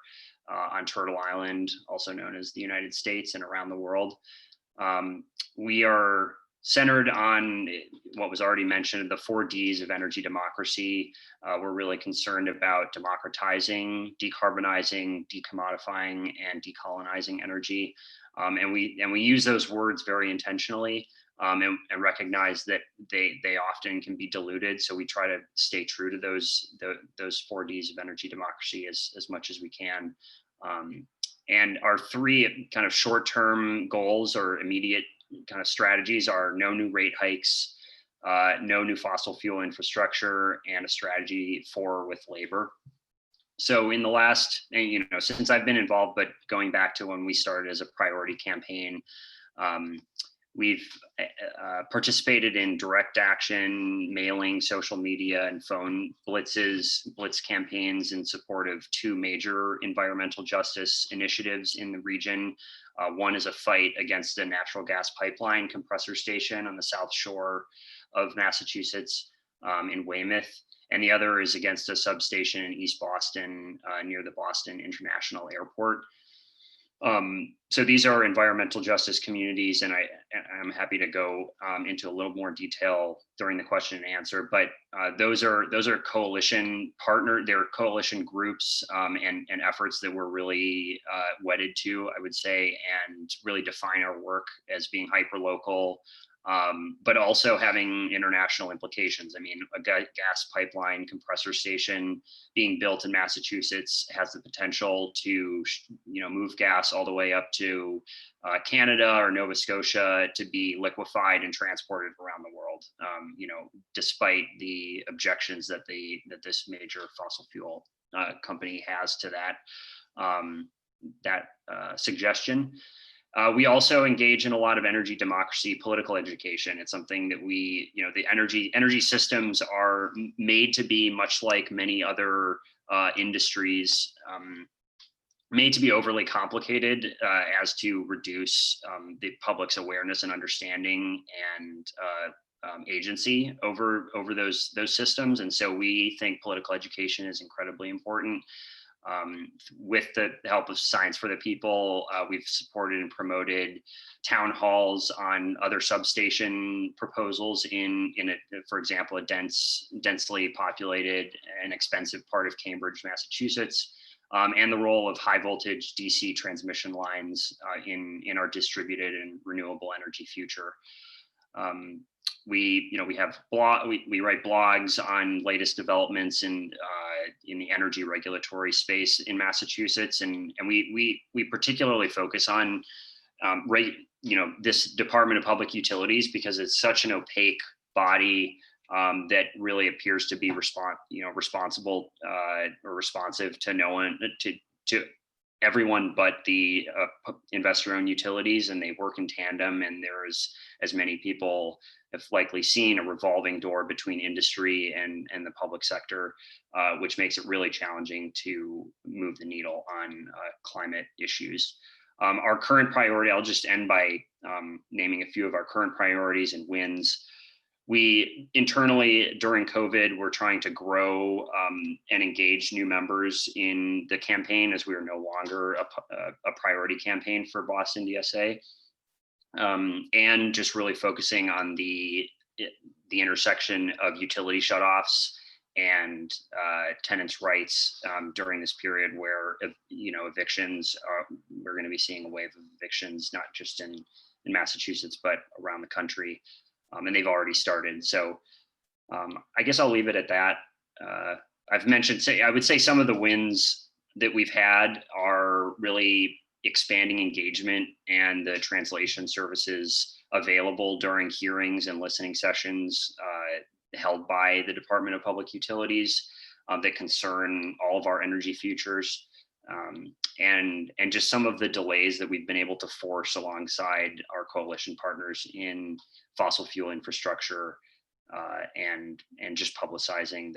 on Turtle Island, also known as the United States, and around the world. We are centered on what was already mentioned, the 4 Ds of energy democracy. We're really concerned about democratizing, decarbonizing, decommodifying, and decolonizing energy. And we use those words very intentionally and recognize that they often can be diluted. So we try to stay true to those 4 Ds of energy democracy as much as we can. And our 3 kind of short-term goals or immediate kind of strategies are no new rate hikes, no new fossil fuel infrastructure, and a strategy with labor. So in the last, since I've been involved, but going back to when we started as a priority campaign, we've participated in direct action, mailing, social media, and phone blitz campaigns in support of 2 major environmental justice initiatives in the region. One is a fight against a natural gas pipeline compressor station on the South Shore of Massachusetts in Weymouth. And the other is against a substation in East Boston near the Boston International Airport. So these are environmental justice communities, and I'm happy to go into a little more detail during the question and answer. But those are coalition they're coalition groups and efforts that we're really wedded to, I would say, and really define our work as being hyperlocal, but also having international implications. I mean, a gas pipeline compressor station being built in Massachusetts has the potential to, move gas all the way up to Canada or Nova Scotia to be liquefied and transported around the world. Despite the objections that this major fossil fuel company has to that suggestion. We also engage in a lot of energy democracy, political education. It's something that the energy systems are made to be much like many other industries, made to be overly complicated as to reduce the public's awareness and understanding and agency over those systems. And so we think political education is incredibly important. With the help of Science for the People, we've supported and promoted town halls on other substation proposals for example, a densely populated and expensive part of Cambridge, Massachusetts, and the role of high voltage DC transmission lines in our distributed and renewable energy future. We write blogs on latest developments in the energy regulatory space in Massachusetts, and we particularly focus on this Department of Public Utilities because it's such an opaque body that really appears to be responsible or responsive to no one, to everyone but the investor-owned utilities, and they work in tandem. And there's, as many people have likely seen, a revolving door between industry and the public sector, which makes it really challenging to move the needle on climate issues. Our current priority, I'll just end by naming a few of our current priorities and wins. We internally during COVID, we're trying to grow and engage new members in the campaign, as we are no longer a priority campaign for Boston DSA, and just really focusing on the intersection of utility shutoffs and tenants' rights during this period where, evictions we're going to be seeing a wave of evictions, not just in Massachusetts but around the country. And they've already started. So I guess I'll leave it at that. I've mentioned, I would say some of the wins that we've had are really expanding engagement and the translation services available during hearings and listening sessions held by the Department of Public Utilities that concern all of our energy futures. And just some of the delays that we've been able to force alongside our coalition partners in fossil fuel infrastructure, and just publicizing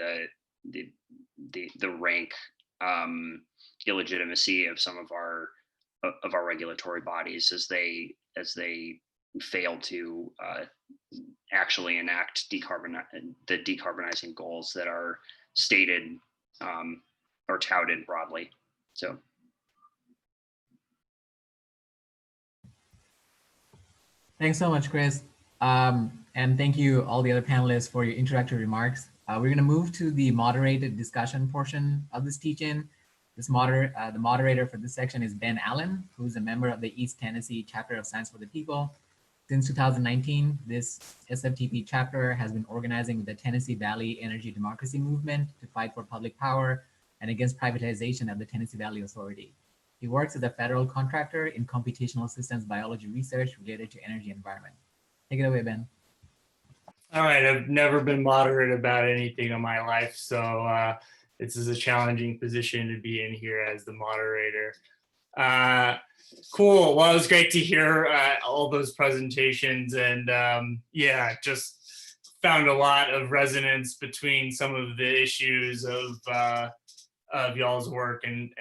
the rank illegitimacy of some of our regulatory bodies as they fail to actually enact the decarbonizing goals that are stated or touted broadly. So. Thanks so much, Chris. And thank you all the other panelists for your introductory remarks. We're going to move to the moderated discussion portion of this teach-in. The moderator for this section is Ben Allen, who's a member of the East Tennessee chapter of Science for the People. Since 2019, this SFTP chapter has been organizing the Tennessee Valley Energy Democracy Movement to fight for public power and against privatization of the Tennessee Valley Authority. He works as a federal contractor in computational systems biology research related to energy and environment. Take it away, Ben. All right, I've never been moderate about anything in my life, so this is a challenging position to be in here as the moderator. Cool, well, it was great to hear all those presentations, and yeah, just found a lot of resonance between some of the issues of y'all's work and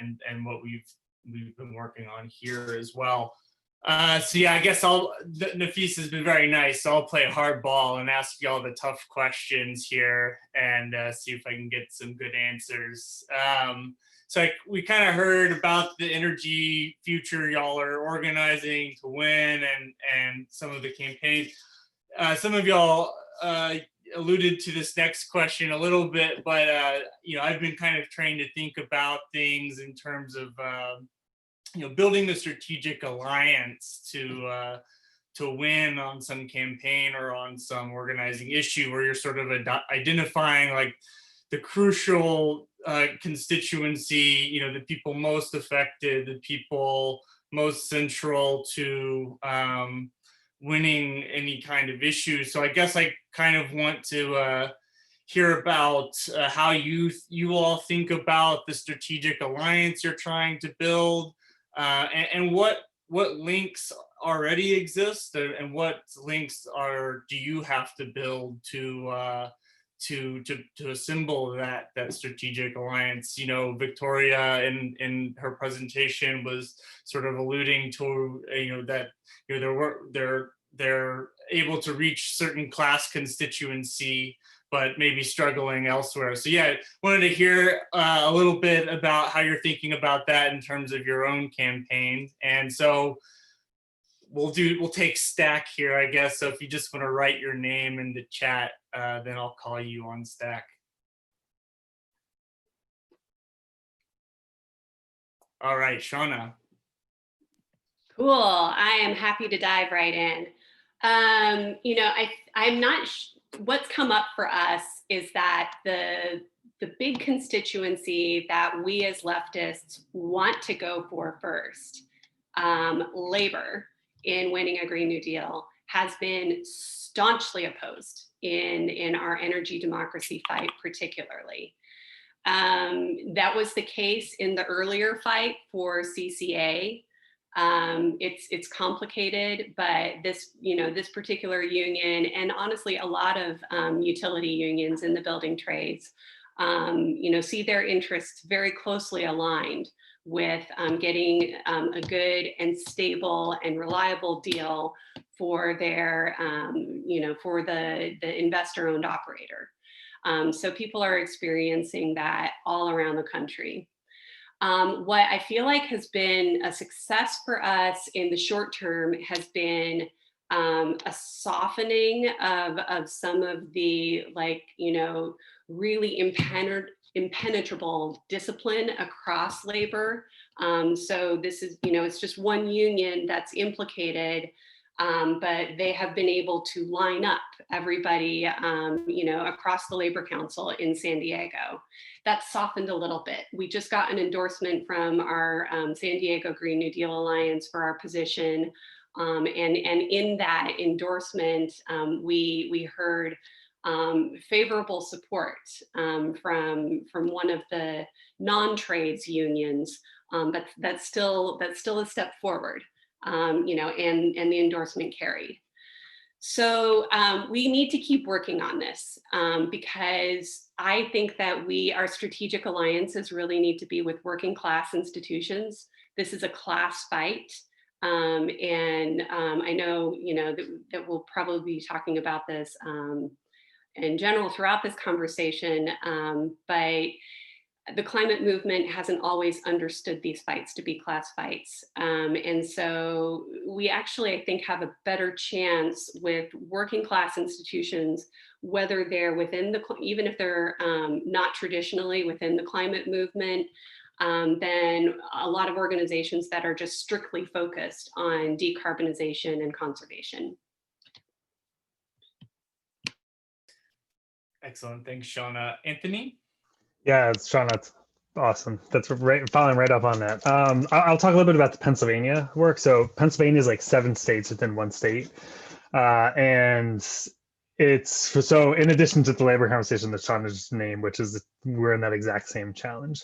what we've been working on here as well. So yeah, I guess Nafis has been very nice, so I'll play hardball and ask y'all the tough questions here and see if I can get some good answers. So we kind of heard about the energy future y'all are organizing to win and some of the campaigns. Some of y'all alluded to this next question a little bit, but I've been kind of trained to think about things in terms of building the strategic alliance to win on some campaign or on some organizing issue, where you're sort of identifying like the crucial constituency, the people most affected, the people most central to winning any kind of issue. So I guess I kind of want to hear about how you all think about the strategic alliance you're trying to build, and what links already exist, and what links do you have to build to assemble that strategic alliance. Victoria in her presentation was sort of alluding to that they're able to reach certain class constituency, but maybe struggling elsewhere. So yeah, wanted to hear a little bit about how you're thinking about that in terms of your own campaign. And so we'll take Stack here, I guess. So if you just want to write your name in the chat, then I'll call you on Stack. All right, Shauna. Cool, I am happy to dive right in. I'm not what's come up for us is that the big constituency that we as leftists want to go for first, labor, in winning a Green New Deal, has been staunchly opposed in our energy democracy fight particularly. That was the case in the earlier fight for CCA. It's complicated, but this particular union, and honestly, a lot of utility unions in the building trades, see their interests very closely aligned with getting a good and stable and reliable deal for their, for the investor-owned operator. So people are experiencing that all around the country. What I feel like has been a success for us in the short term has been a softening of some of the really impenetrable discipline across labor. So this is, it's just one union that's implicated, but they have been able to line up everybody, across the Labor Council in San Diego. That's softened a little bit. We just got an endorsement from our San Diego Green New Deal Alliance for our position. And in that endorsement, we heard favorable support from one of the non-trades unions, but that's still a step forward, and the endorsement carried. So we need to keep working on this because I think that our strategic alliances really need to be with working class institutions. This is a class fight. And I know, that we'll probably be talking about this in general throughout this conversation, but the climate movement hasn't always understood these fights to be class fights. And so we actually, I think, have a better chance with working class institutions, whether they're even if they're not traditionally within the climate movement, than a lot of organizations that are just strictly focused on decarbonization and conservation. Excellent. Thanks, Shauna. Anthony? Yeah, it's Shauna. That's awesome. That's following right up on that. I'll talk a little bit about the Pennsylvania work. So Pennsylvania is like 7 states within 1 state. And so in addition to the labor conversation that Shauna just named, which is we're in that exact same challenge.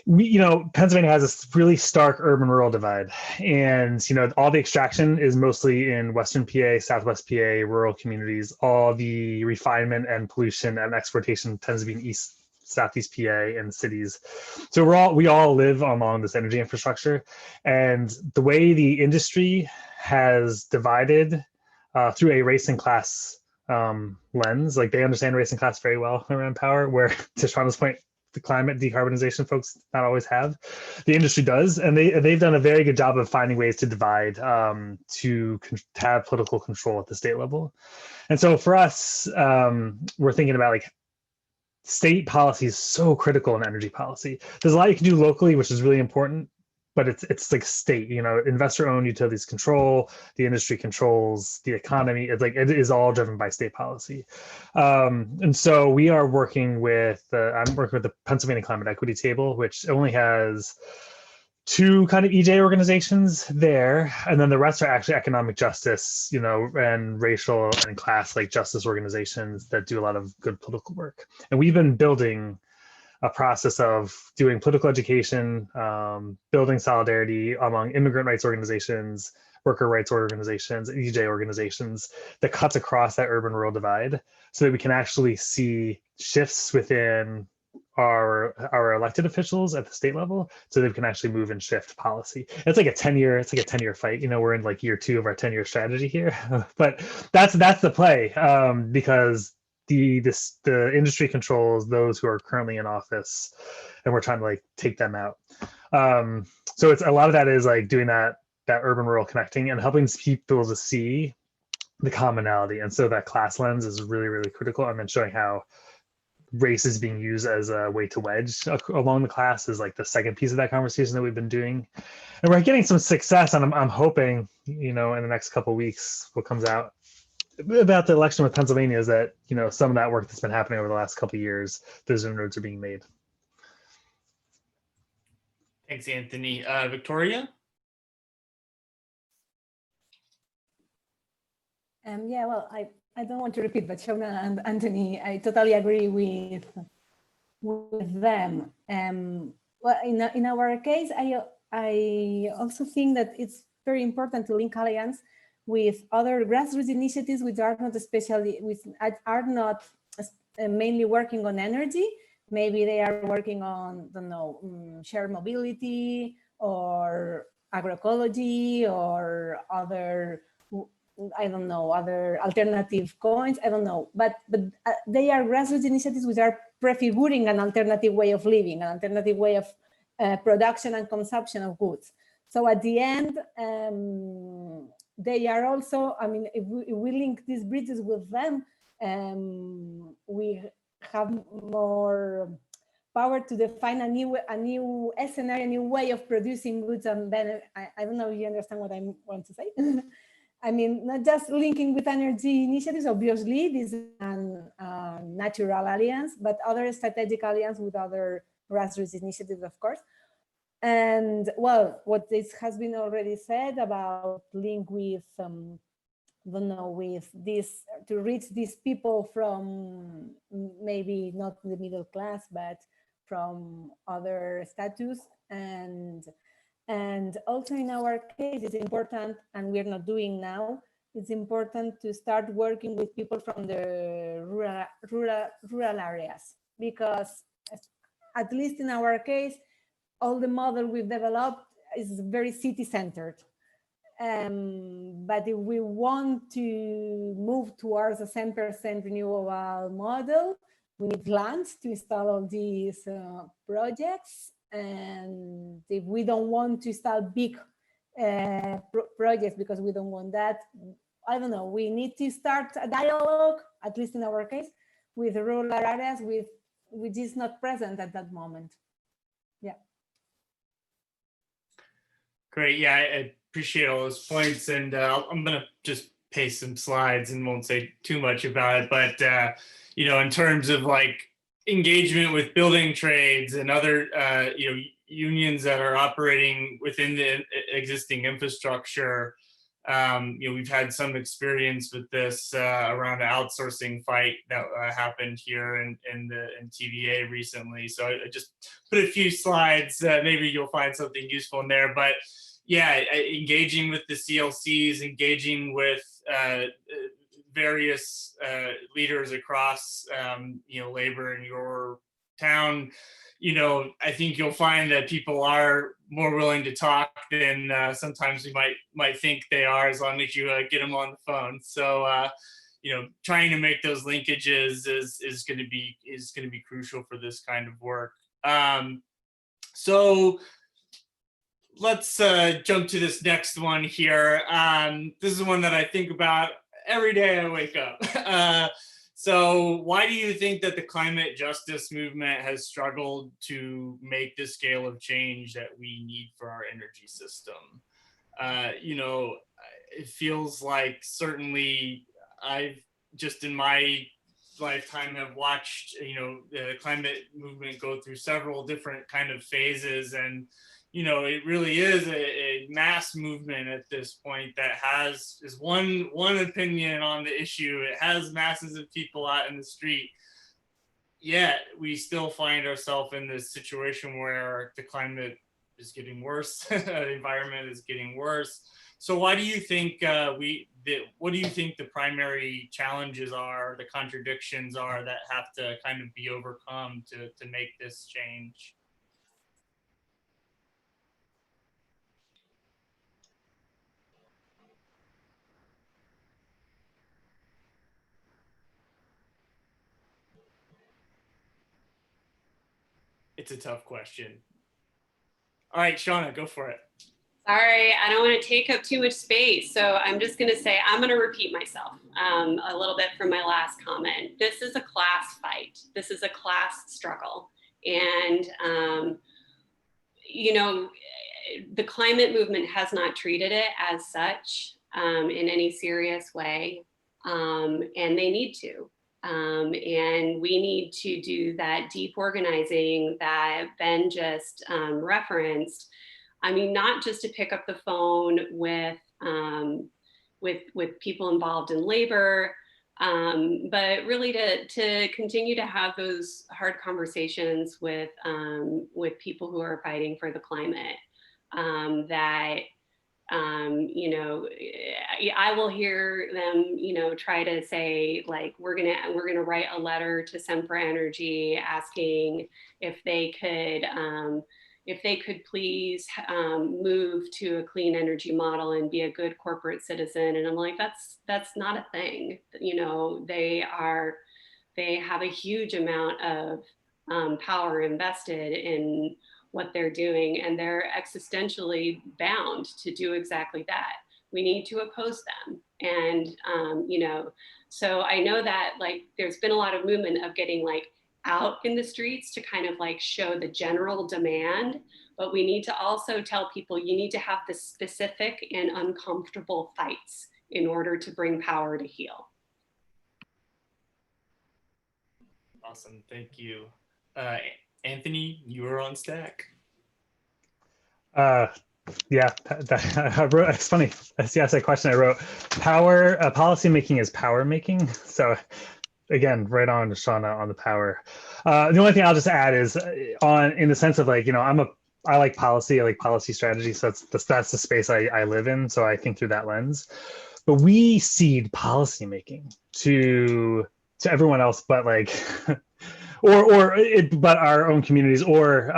Pennsylvania has this really stark urban-rural divide, and all the extraction is mostly in Western PA, Southwest PA, rural communities. All the refinement and pollution and exportation tends to be in Southeast PA and cities. So we all live along this energy infrastructure, and the way the industry has divided through a race and class lens, like they understand race and class very well around power, where to Shauna's point, the climate decarbonization folks not always have. The industry does, and they've done a very good job of finding ways to divide to have political control at the state level. And so for us, we're thinking about like state policy is so critical in energy policy. There's a lot you can do locally, which is really important, but it's like state, investor-owned utilities control, the industry controls the economy. It's like it is all driven by state policy. And so we are working with I'm working with the Pennsylvania Climate Equity Table, which only has 2 kind of EJ organizations there, and then the rest are actually economic justice, and racial and class like justice organizations that do a lot of good political work. And we've been building a process of doing political education, building solidarity among immigrant rights organizations, worker rights organizations, EJ organizations that cuts across that urban-rural divide so that we can actually see shifts within our elected officials at the state level so that we can actually move and shift policy. It's like a 10-year fight. We're in like year 2 of our 10-year strategy here, but that's the play because the industry controls those who are currently in office, and we're trying to like take them out. So it's a lot of that is like doing that urban rural connecting and helping people to see the commonality. And so that class lens is really, really critical. And then showing how race is being used as a way to wedge along the class is like the second piece of that conversation that we've been doing. And we're getting some success, and I'm hoping, in the next couple of weeks, what comes out about the election with Pennsylvania is that, some of that work that's been happening over the last couple of years, those inroads are being made. Thanks, Anthony. Victoria? Yeah, well, I don't want to repeat, but Shauna and Anthony, I totally agree with with them. Well, in our case, I also think that it's very important to link alliance with other grassroots initiatives which are not mainly working on energy. Maybe they are working on, I don't know, shared mobility or agroecology or other, I don't know, other alternative coins, I don't know. But they are grassroots initiatives which are prefiguring an alternative way of living, an alternative way of production and consumption of goods. So at the end, they are also, I mean, if we link these bridges with them, we have more power to define a new scenario, a new way of producing goods. And then I don't know if you understand what I want to say. I mean, not just linking with energy initiatives, obviously, this is a natural alliance, but other strategic alliance with other grassroots initiatives, of course. And well, what this has been already said about link with, don't know, with this, to reach these people from maybe not the middle class, but from other status. And also in our case, it's important, and we're not doing now, it's important to start working with people from the rural areas, because at least in our case, all the model we've developed is very city-centered. But if we want to move towards a 100% renewable model, we need land to install all these projects. And if we don't want to install big projects because we don't want that, I don't know, we need to start a dialogue, at least in our case, with rural areas which is not present at that moment. Yeah. Great. Yeah, I appreciate all those points. And I'm going to just paste some slides and won't say too much about it. But, you know, in terms of like engagement with building trades and other, you know, unions that are operating within the existing infrastructure, you know, we've had some experience with this around an outsourcing fight that happened here in TVA recently. So I just put a few slides. Maybe you'll find something useful in there. But yeah, engaging with the CLCs, engaging with various leaders across, you know, labor in your town. You know, I think you'll find that people are more willing to talk than sometimes we might think they are, as long as you get them on the phone. So, you know, trying to make those linkages is going to be crucial for this kind of work. So let's jump to this next one here. This is one that I think about every day I wake up. So why do you think that the climate justice movement has struggled to make the scale of change that we need for our energy system? You know, it feels like certainly I've just in my lifetime have watched, you know, the climate movement go through several different kind of phases. And you know, it really is a mass movement at this point that is one opinion on the issue. It has masses of people out in the street. Yet we still find ourselves in this situation where the climate is getting worse, the environment is getting worse. So why do you think what do you think the primary challenges are, the contradictions are that have to kind of be overcome to make this change? It's a tough question. All right, Shauna, go for it. Sorry, I don't want to take up too much space. So I'm just going to say, I'm going to repeat myself a little bit from my last comment. This is a class fight. This is a class struggle. And, you know, the climate movement has not treated it as such in any serious way. And they need to. And we need to do that deep organizing that Ben just referenced. I mean, not just to pick up the phone with people involved in labor, But really to continue to have those hard conversations with people who are fighting for the climate, you know, I will hear them, you know, try to say like, we're gonna write a letter to Sempra Energy asking if they could please move to a clean energy model and be a good corporate citizen. And I'm like, that's not a thing. You know, they have a huge amount of power invested in what they're doing, and they're existentially bound to do exactly that. We need to oppose them. And, you know, so I know that like there's been a lot of movement of getting like out in the streets to kind of like show the general demand, but we need to also tell people you need to have the specific and uncomfortable fights in order to bring power to heal. Awesome, thank you. Anthony, you were on stack. Yeah, I wrote, it's funny, as you asked that question, I wrote power, policy making is power making. So again, right on to Shauna on the power. The only thing I'll just add is in the sense of like, you know, I like policy, I like policy strategy. So that's the space I live in. So I think through that lens, but we cede policy making to everyone else, but like, but our own communities, or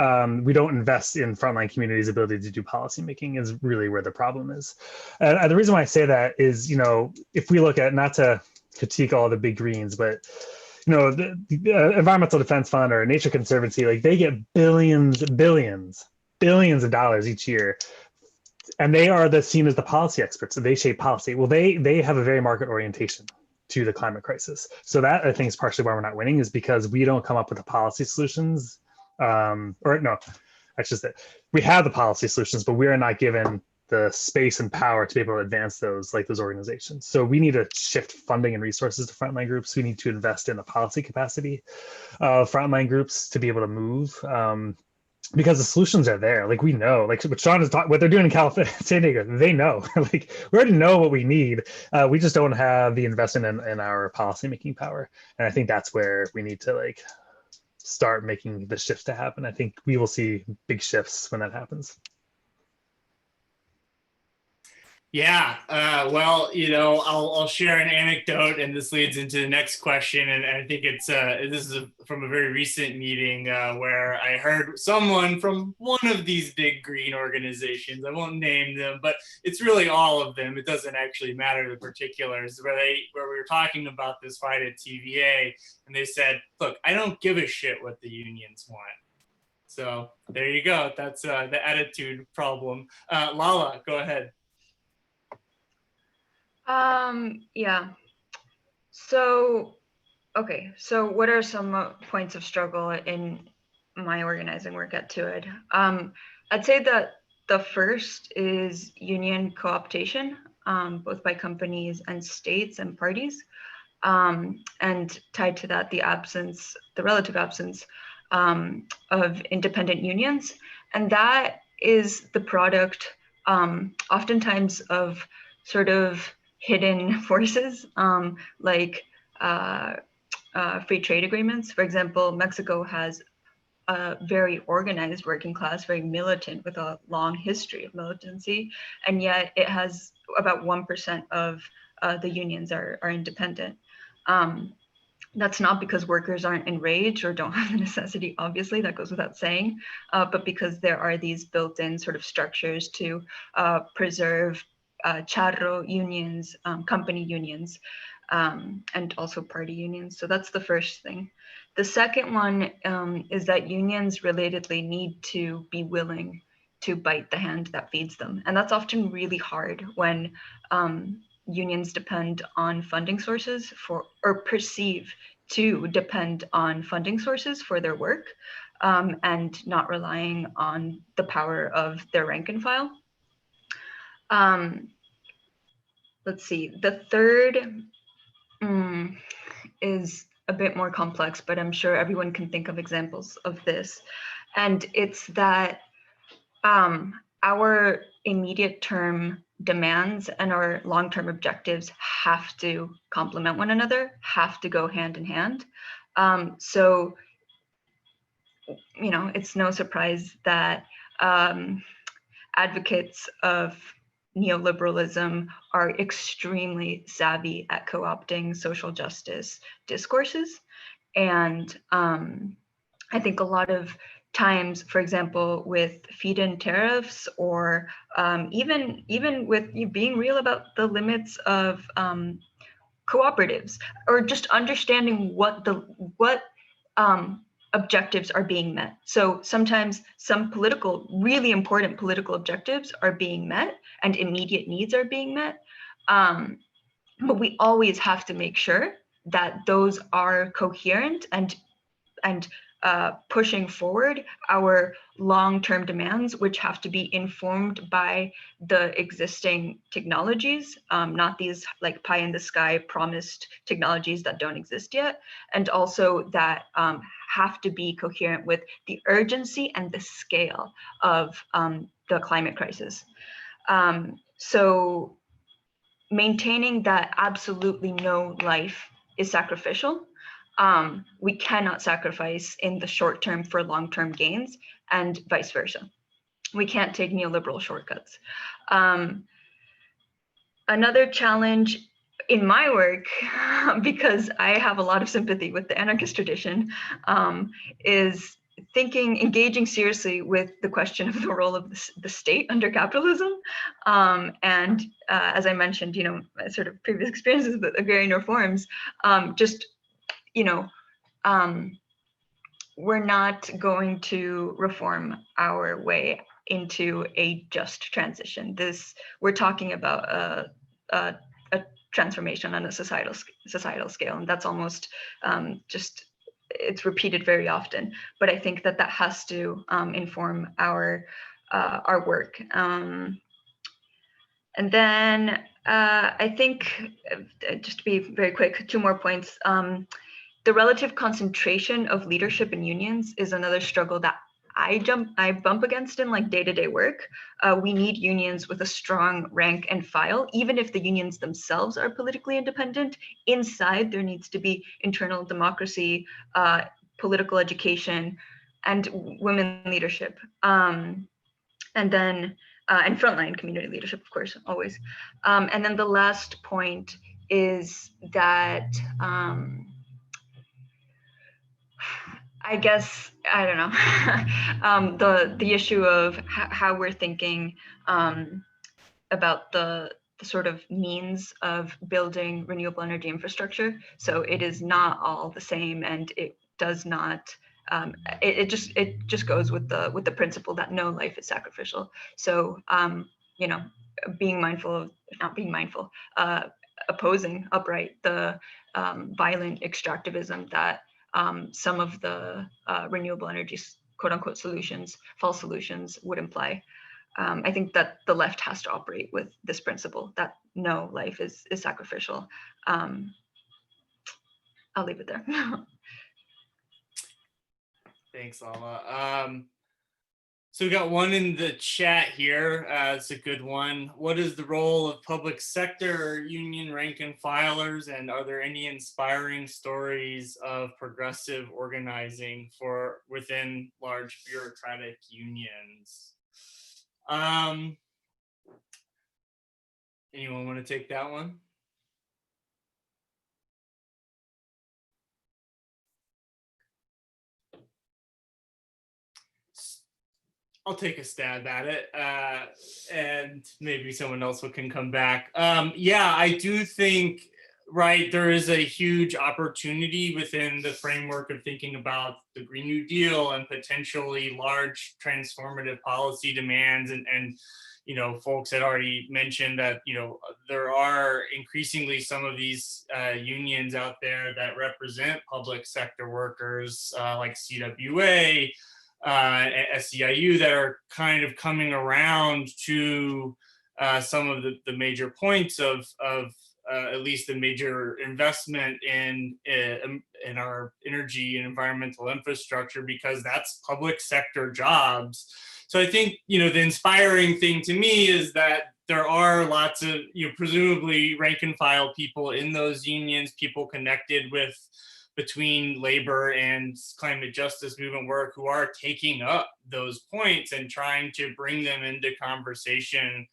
we don't invest in frontline communities' ability to do policy making is really where the problem is. The reason why I say that is, you know, if we look at, not to critique all the big greens, but you know, the Environmental Defense Fund or Nature Conservancy, like they get billions of dollars each year, and they are seen as the policy experts. So they shape policy. Well, they have a very market orientation to the climate crisis. So that I think is partially why we're not winning, is because we don't come up with the policy solutions. Or no, that's just it. We have the policy solutions, but we are not given the space and power to be able to advance those organizations. So we need to shift funding and resources to frontline groups. We need to invest in the policy capacity of frontline groups to be able to move. Because the solutions are there. Like we know, like what Sean is talking, what they're doing in California, San Diego, they know. Like we already know what we need. We just don't have the investment in our policymaking power. And I think that's where we need to like start making the shifts to happen. I think we will see big shifts when that happens. Yeah, well, you know, I'll share an anecdote, and this leads into the next question. And I think this is from a very recent meeting where I heard someone from one of these big green organizations. I won't name them, but it's really all of them. It doesn't actually matter the particulars. Where we were talking about this fight at TVA, and they said, "Look, I don't give a shit what the unions want." So there you go. That's the attitude problem. Lala, go ahead. Yeah. So, okay. So what are some points of struggle in my organizing work at TUID? I'd say that the first is union co-optation, both by companies and states and parties. And tied to that, the relative absence of independent unions. And that is the product oftentimes of sort of hidden forces, like free trade agreements. For example, Mexico has a very organized working class, very militant, with a long history of militancy, and yet it has about 1% of the unions are independent. That's not because workers aren't enraged or don't have the necessity, obviously, that goes without saying, but because there are these built-in sort of structures to preserve charro unions, company unions, and also party unions. So that's the first thing. The second one is that unions relatedly need to be willing to bite the hand that feeds them. And that's often really hard when unions depend on funding sources or perceive to depend on funding sources for their work, and not relying on the power of their rank and file. Let's see, the third is a bit more complex, but I'm sure everyone can think of examples of this. And it's that our immediate term demands and our long-term objectives have to complement one another, have to go hand in hand. So, you know, it's no surprise that advocates of neoliberalism are extremely savvy at co-opting social justice discourses. And I think a lot of times, for example, with feed-in tariffs, or even with you being real about the limits of cooperatives, or just understanding what objectives are being met. So sometimes some really important political objectives are being met and immediate needs are being met. But we always have to make sure that those are coherent and pushing forward our long-term demands, which have to be informed by the existing technologies, not these like pie in the sky promised technologies that don't exist yet, and also that have to be coherent with the urgency and the scale of the climate crisis. So maintaining that absolutely no life is sacrificial. We cannot sacrifice in the short term for long-term gains, and vice versa. We can't take neoliberal shortcuts. Another challenge in my work, because I have a lot of sympathy with the anarchist tradition, is engaging seriously with the question of the role of the state under capitalism. And as I mentioned, you know, sort of previous experiences with agrarian reforms, we're not going to reform our way into a just transition. We're talking about a transformation on a societal scale, and that's almost it's repeated very often. But I think that has to inform our work. And then I think, just to be very quick, 2 more points. The relative concentration of leadership in unions is another struggle that I bump against in like day-to-day work. We need unions with a strong rank and file, even if the unions themselves are politically independent. Inside, there needs to be internal democracy, political education, and women leadership. And then, and frontline community leadership, of course, always. And then the last point is that, I guess, I don't know, the issue of how we're thinking about the sort of means of building renewable energy infrastructure. So it is not all the same, and it does not, it just goes with the principle that no life is sacrificial. So, you know, opposing outright the violent extractivism that some of the renewable energy quote unquote solutions, false solutions, would imply. I think that the left has to operate with this principle that no life is sacrificial. I'll leave it there. Thanks, Lala. So we got one in the chat here. It's a good one. What is the role of public sector union rank and filers, and are there any inspiring stories of progressive organizing within large bureaucratic unions? Anyone want to take that one? I'll take a stab at it, and maybe someone else can come back. Yeah, I do think, right, there is a huge opportunity within the framework of thinking about the Green New Deal and potentially large transformative policy demands. And you know, folks had already mentioned that, you know, there are increasingly some of these unions out there that represent public sector workers, like CWA, SEIU, that are kind of coming around to some of the major points of at least a major investment in our energy and environmental infrastructure, because that's public sector jobs. So I think, the inspiring thing to me is that there are lots of, presumably rank and file people in those unions, people connected with between labor and climate justice movement work, who are taking up those points and trying to bring them into conversation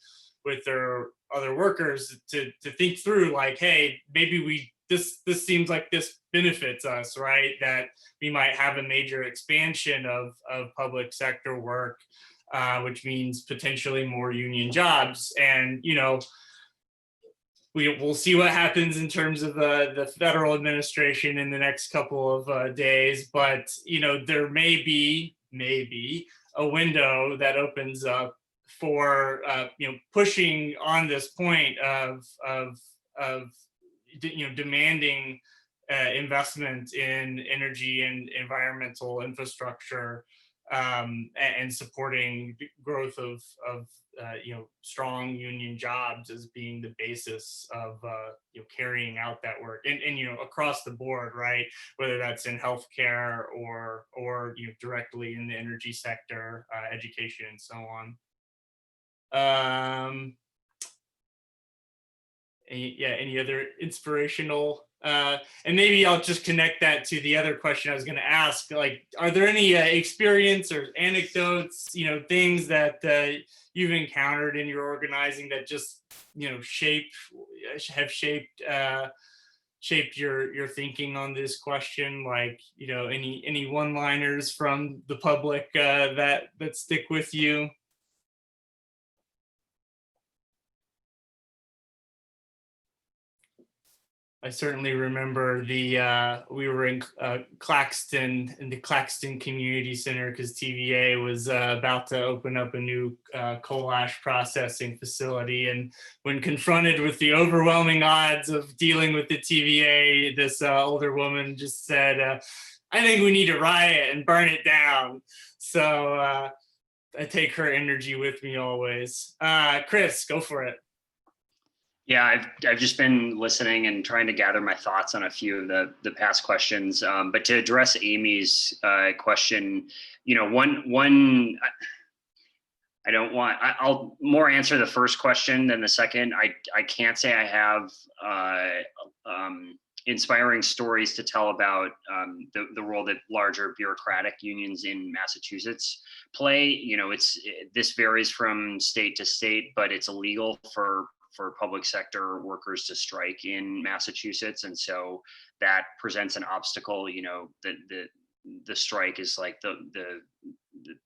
with their other workers to think through, like, hey, maybe this seems like this benefits us, right? That we might have a major expansion of public sector work, which means potentially more union jobs. And, we'll see what happens in terms of the federal administration in the next couple of days. But, there may be a window that opens up for, pushing on this point of demanding investment in energy and environmental infrastructure, and supporting the growth of strong union jobs as being the basis of carrying out that work, and across the board, right? Whether that's in healthcare or directly in the energy sector, education, and so on. Any other inspirational, and maybe I'll just connect that to the other question I was going to ask. Like, are there any experience or anecdotes, things that you've encountered in your organizing that just, have shaped your thinking on this question? Like, any one-liners from the public that stick with you? I certainly remember we were in Claxton, in the Claxton Community Center, because TVA was about to open up a new coal ash processing facility. And when confronted with the overwhelming odds of dealing with the TVA, this older woman just said, I think we need to riot and burn it down. So I take her energy with me always. Chris, go for it. Yeah, I've just been listening and trying to gather my thoughts on a few of the past questions. But to address Amy's question, one I'll more answer the first question than the second. I can't say I have inspiring stories to tell about the role that larger bureaucratic unions in Massachusetts play. This varies from state to state, but it's illegal for public sector workers to strike in Massachusetts, and so that presents an obstacle. The strike is like the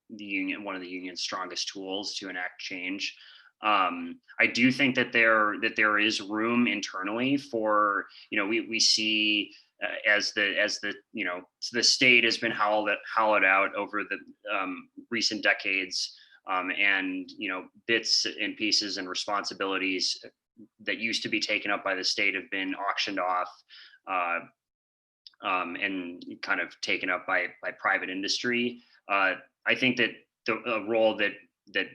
union, one of the union's strongest tools to enact change. I do think that there is room internally for, we see as the state has been hollowed out over the recent decades. And bits and pieces and responsibilities that used to be taken up by the state have been auctioned off and kind of taken up by private industry. I think that the role that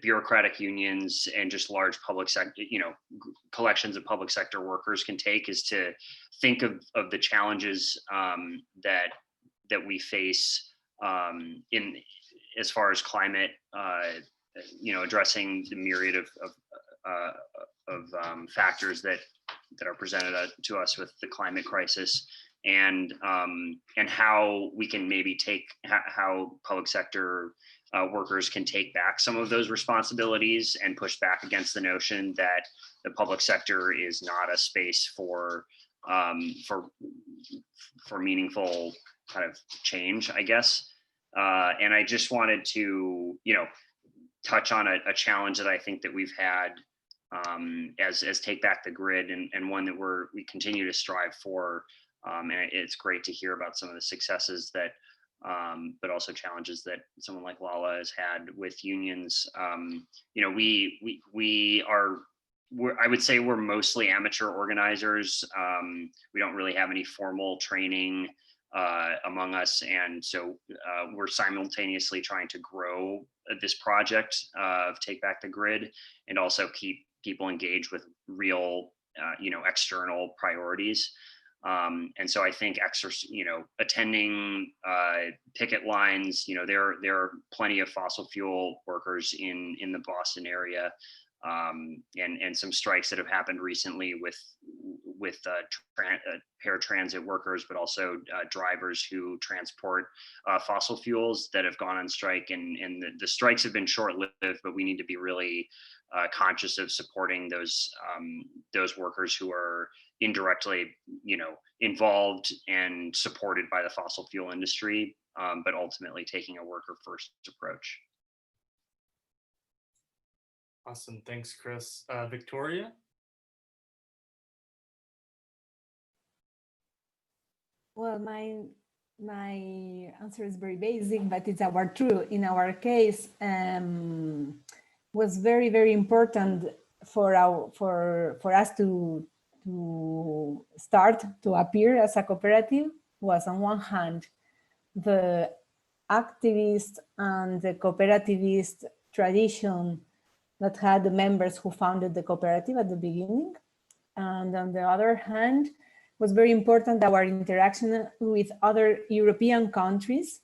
bureaucratic unions and just large public sector, collections of public sector workers can take is to think of the challenges that we face in as far as climate. Addressing the myriad of factors that are presented to us with the climate crisis, and how we can maybe how public sector workers can take back some of those responsibilities and push back against the notion that the public sector is not a space for meaningful kind of change, I guess. And I just wanted to, touch on a challenge that I think that we've had as Take Back the Grid, and one that we continue to strive for. And it's great to hear about some of the successes that, but also challenges that someone like Lala has had with unions. I would say we're mostly amateur organizers. We don't really have any formal training among us, and so we're simultaneously trying to grow this project of Take Back the Grid, and also keep people engaged with real external priorities. And so I think attending picket lines, there are plenty of fossil fuel workers in the Boston area, and some strikes that have happened recently with paratransit workers, but also drivers who transport fossil fuels that have gone on strike. And the strikes have been short-lived, but we need to be really conscious of supporting those workers who are indirectly, involved and supported by the fossil fuel industry, but ultimately taking a worker first approach. Awesome, thanks, Chris. Victoria? Well, my answer is very basic, but it's our true. In our case, was very, very important for us to start to appear as a cooperative. Was on one hand the activist and the cooperativist tradition that had the members who founded the cooperative at the beginning, and on the other hand was very important our interaction with other European countries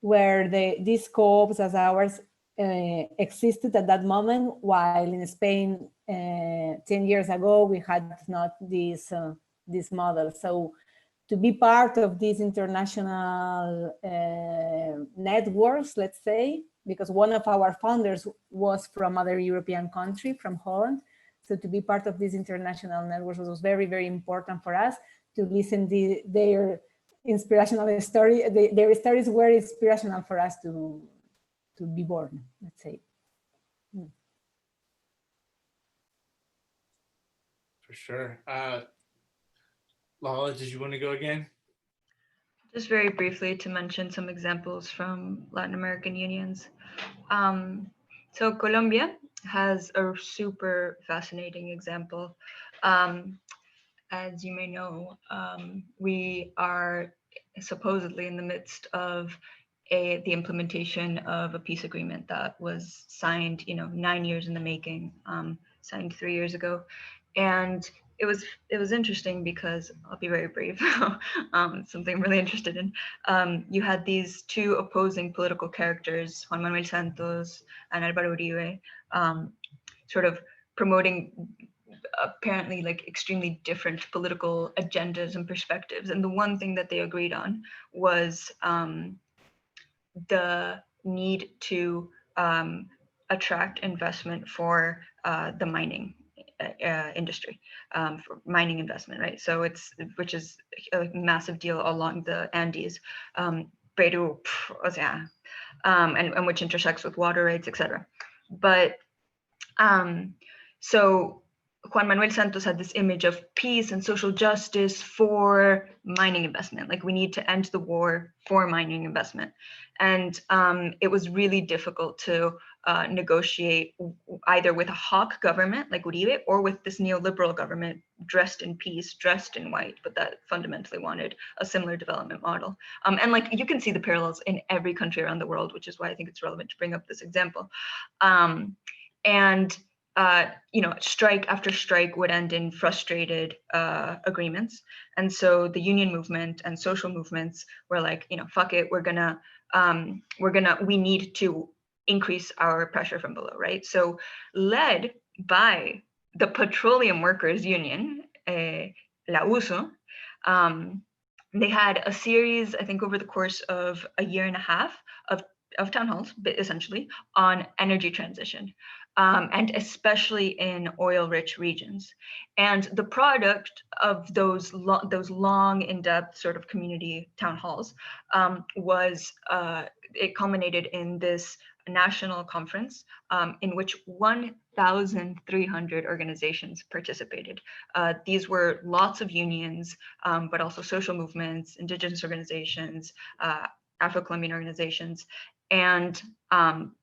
where these co-ops as ours existed at that moment, while in Spain 10 years ago we had not this model. So to be part of these international networks, let's say, because one of our founders was from other European country, from Holland. So to be part of these international networks was very, very important for us to listen to their inspirational story. Their stories were inspirational for us to be born, let's say. For sure. Lala, did you want to go again? Just very briefly to mention some examples from Latin American unions. So Colombia has a super fascinating example. As you may know, we are supposedly in the midst of the implementation of a peace agreement that was signed, 9 years in the making, signed 3 years ago. And it was interesting because, I'll be very brief, something I'm really interested in. You had these two opposing political characters, Juan Manuel Santos and Álvaro Uribe, sort of promoting apparently like extremely different political agendas and perspectives. And the one thing that they agreed on was the need to attract investment for the mining industry, for mining investment, right? So which is a massive deal along the Andes, Peru, and which intersects with water rights, etc. But so Juan Manuel Santos had this image of peace and social justice for mining investment. Like, we need to end the war for mining investment. And it was really difficult to negotiate either with a hawk government like Uribe or with this neoliberal government dressed in peace, dressed in white, but that fundamentally wanted a similar development model. And like, you can see the parallels in every country around the world, which is why I think it's relevant to bring up this example. Strike after strike would end in frustrated agreements. And so the union movement and social movements were like, fuck it, we need to increase our pressure from below, right? So led by the Petroleum Workers Union, La USO, they had a series, I think over the course of a year and a half of town halls, essentially, on energy transition. And especially in oil-rich regions. And the product of those long, in-depth sort of community town halls it culminated in this national conference in which 1,300 organizations participated. These were lots of unions, but also social movements, indigenous organizations, Afro-Colombian organizations, and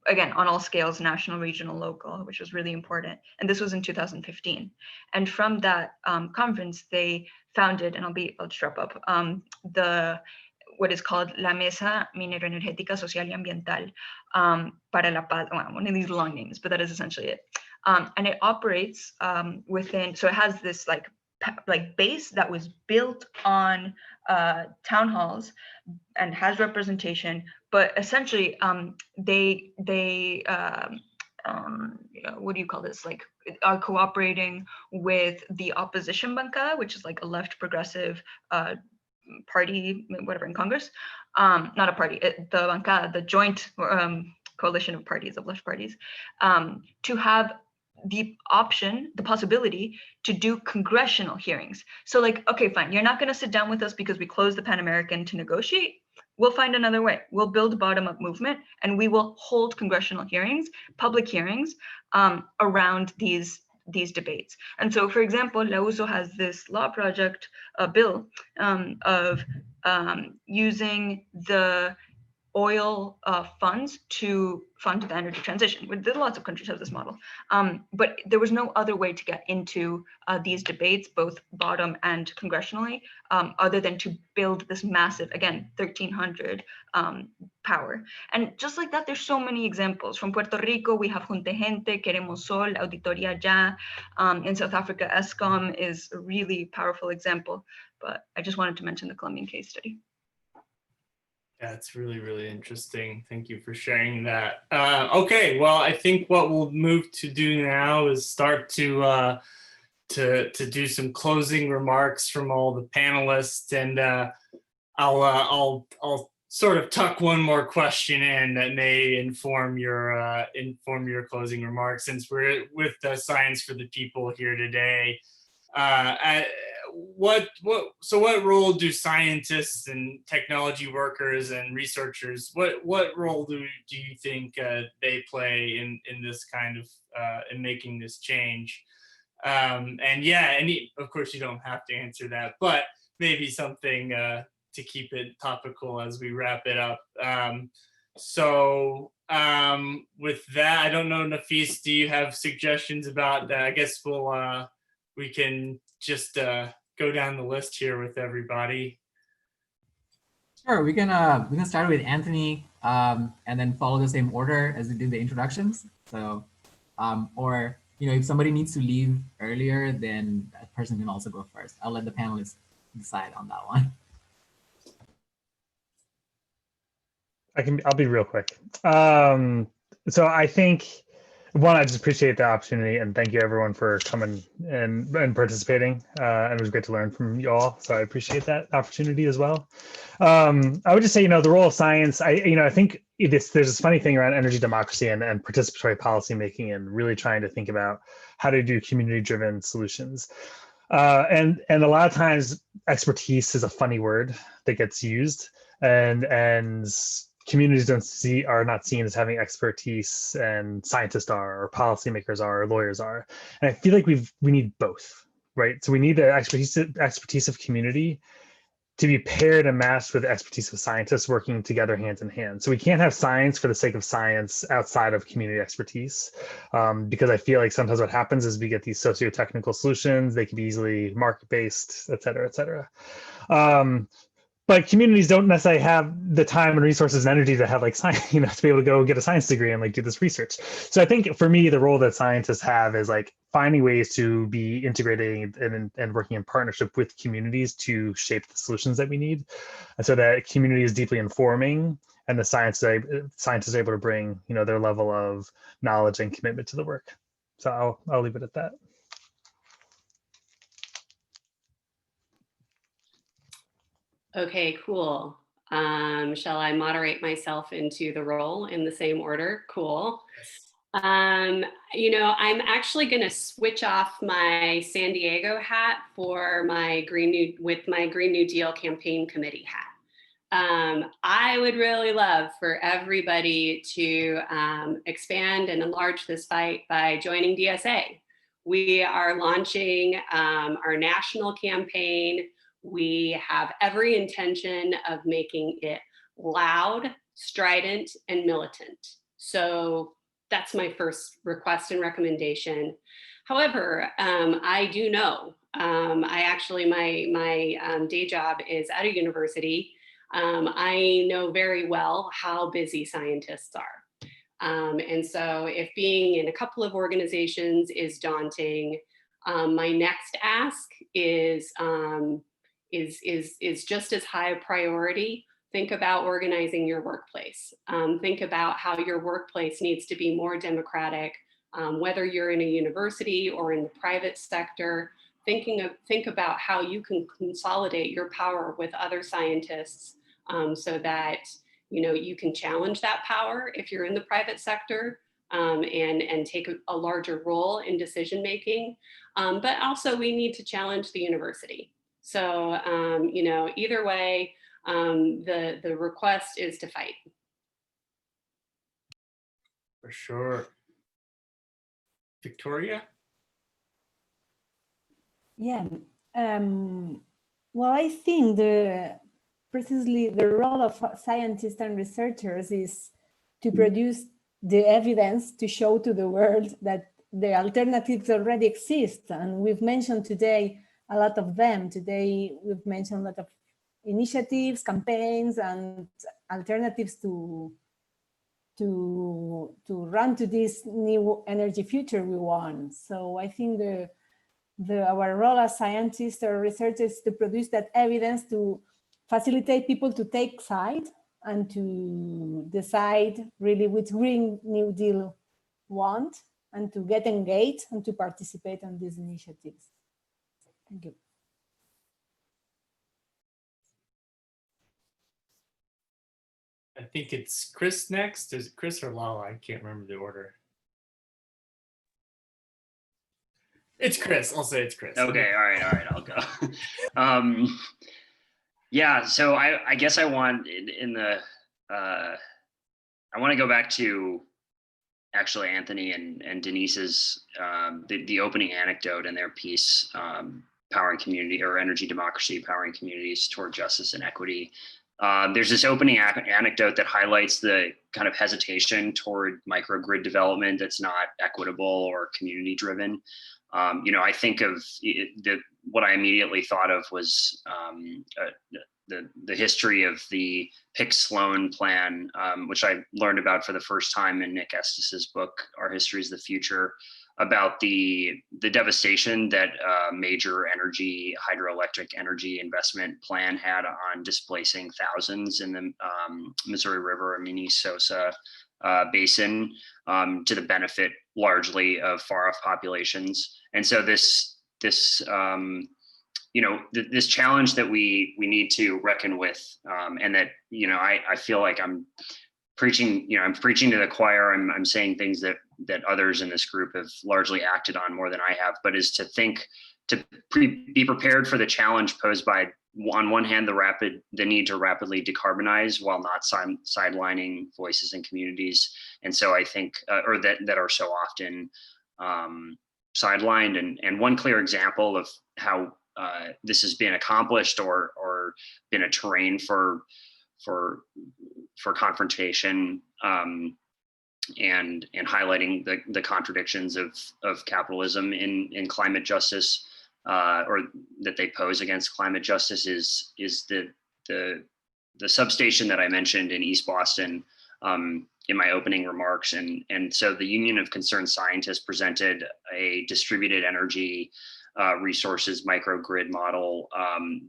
again, on all scales, national, regional, local, which was really important. And this was in 2015. And from that conference, they founded, and I'll just wrap up, what is called La Mesa Minero-Energética Social y Ambiental para la Paz. Well, one of these long names, but that is essentially it. And it operates within, so it has this like base that was built on town halls and has representation, but essentially what do you call this, like are cooperating with the opposition bancada, which is like a left progressive party, whatever, in Congress. Not a party, the bancada, the joint coalition of parties, of left parties, to have the option, the possibility to do congressional hearings. So like, okay, fine, you're not going to sit down with us because we closed the Pan American to negotiate. We'll find another way. We'll build a bottom-up movement, and we will hold congressional hearings, public hearings, around these debates. And so, for example, La USO has this law project, a bill of using the oil funds to fund the energy transition. Lots of countries have this model, but there was no other way to get into these debates, both bottom and congressionally, other than to build this massive, again, 1,300 power. And just like that, there's so many examples. From Puerto Rico, we have Junte Gente, Queremos Sol, Auditoria Ya. In South Africa, ESCOM is a really powerful example, but I just wanted to mention the Colombian case study. That's really, really interesting. Thank you for sharing that. Okay, well, I think what we'll move to do now is start to do some closing remarks from all the panelists, and I'll sort of tuck one more question in that may inform your closing remarks, since we're with the Science for the People here today. What role do scientists and technology workers and researchers, what role do you think they play in this kind of in making this change? And of course you don't have to answer that, but maybe something to keep it topical as we wrap it up. With that, I don't know, Nafis, do you have suggestions about that? I guess we can just go down the list here with everybody. Sure, we can start with Anthony, and then follow the same order as we did the introductions. So, or if somebody needs to leave earlier, then that person can also go first. I'll let the panelists decide on that one. I'll be real quick. So I think, one, I just appreciate the opportunity, and thank you everyone for coming and participating. And it was great to learn from you all. So I appreciate that opportunity as well. I would just say, the role of science, I think there's this funny thing around energy democracy and participatory policymaking, and really trying to think about how to do community-driven solutions. And a lot of times expertise is a funny word that gets used, and communities are not seen as having expertise, and scientists are, or policymakers are, or lawyers are. And I feel like we need both, right? So we need the expertise of community to be paired and matched with the expertise of scientists working together hand in hand. So we can't have science for the sake of science outside of community expertise, because I feel like sometimes what happens is we get these socio-technical solutions. They can be easily market-based, et cetera, et cetera. But communities don't necessarily have the time and resources and energy to have science, to be able to go get a science degree and do this research. So I think for me, the role that scientists have is finding ways to be integrating and working in partnership with communities to shape the solutions that we need, and so that community is deeply informing, and the scientists are able to bring their level of knowledge and commitment to the work. So I'll leave it at that. Okay, cool. Shall I moderate myself into the role in the same order? Cool. I'm actually going to switch off my San Diego hat for my Green New Deal campaign committee hat. I would really love for everybody to expand and enlarge this fight by joining DSA. We are launching our national campaign. We have every intention of making it loud, strident, and militant. So that's my first request and recommendation. However, I do know, my day job is at a university. I know very well how busy scientists are. And so if being in a couple of organizations is daunting, my next ask is just as high a priority. Think about organizing your workplace. Think about how your workplace needs to be more democratic, whether you're in a university or in the private sector. Think about how you can consolidate your power with other scientists, so that you can challenge that power if you're in the private sector, and take a larger role in decision making. But also we need to challenge the university. So either way, the request is to fight. For sure. Victoria? Yeah. Well, I think precisely the role of scientists and researchers is to produce the evidence to show to the world that the alternatives already exist. And we've mentioned today a lot of them. Today, we've mentioned a lot of initiatives, campaigns, and alternatives to run to this new energy future we want. So I think our role as scientists or researchers is to produce that evidence to facilitate people to take side and to decide really which Green New Deal want, and to get engaged and to participate on these initiatives. Thank you. I think it's Chris next. Is it Chris or Lala? I can't remember the order. It's Chris. I'll say it's Chris. Okay. All right. I'll go. Yeah. So I guess I want I want to go back to actually Anthony and Denise's the opening anecdote in their piece, Powering Community or Energy Democracy, Powering Communities Toward Justice and Equity. There's this opening anecdote that highlights the kind of hesitation toward microgrid development that's not equitable or community driven. I think of what I immediately thought of was the history of the Pick-Sloan plan, which I learned about for the first time in Nick Estes's book, Our History is the Future, about the devastation that major hydroelectric energy investment plan had on displacing thousands in the Missouri River or Minnesota basin, to the benefit largely of far-off populations. And so this challenge that we need to reckon with, and that I feel like I'm preaching to the choir. I'm saying things that others in this group have largely acted on more than I have, but is to be prepared for the challenge posed by, on one hand, the need to rapidly decarbonize while not sidelining voices and communities. And so I think, or that are so often sidelined. And one clear example of how this has been accomplished or been a terrain for confrontation, and highlighting the contradictions of capitalism in climate justice, or that they pose against climate justice, is the substation that I mentioned in East Boston in my opening remarks. And so the Union of Concerned Scientists presented a distributed energy resources microgrid model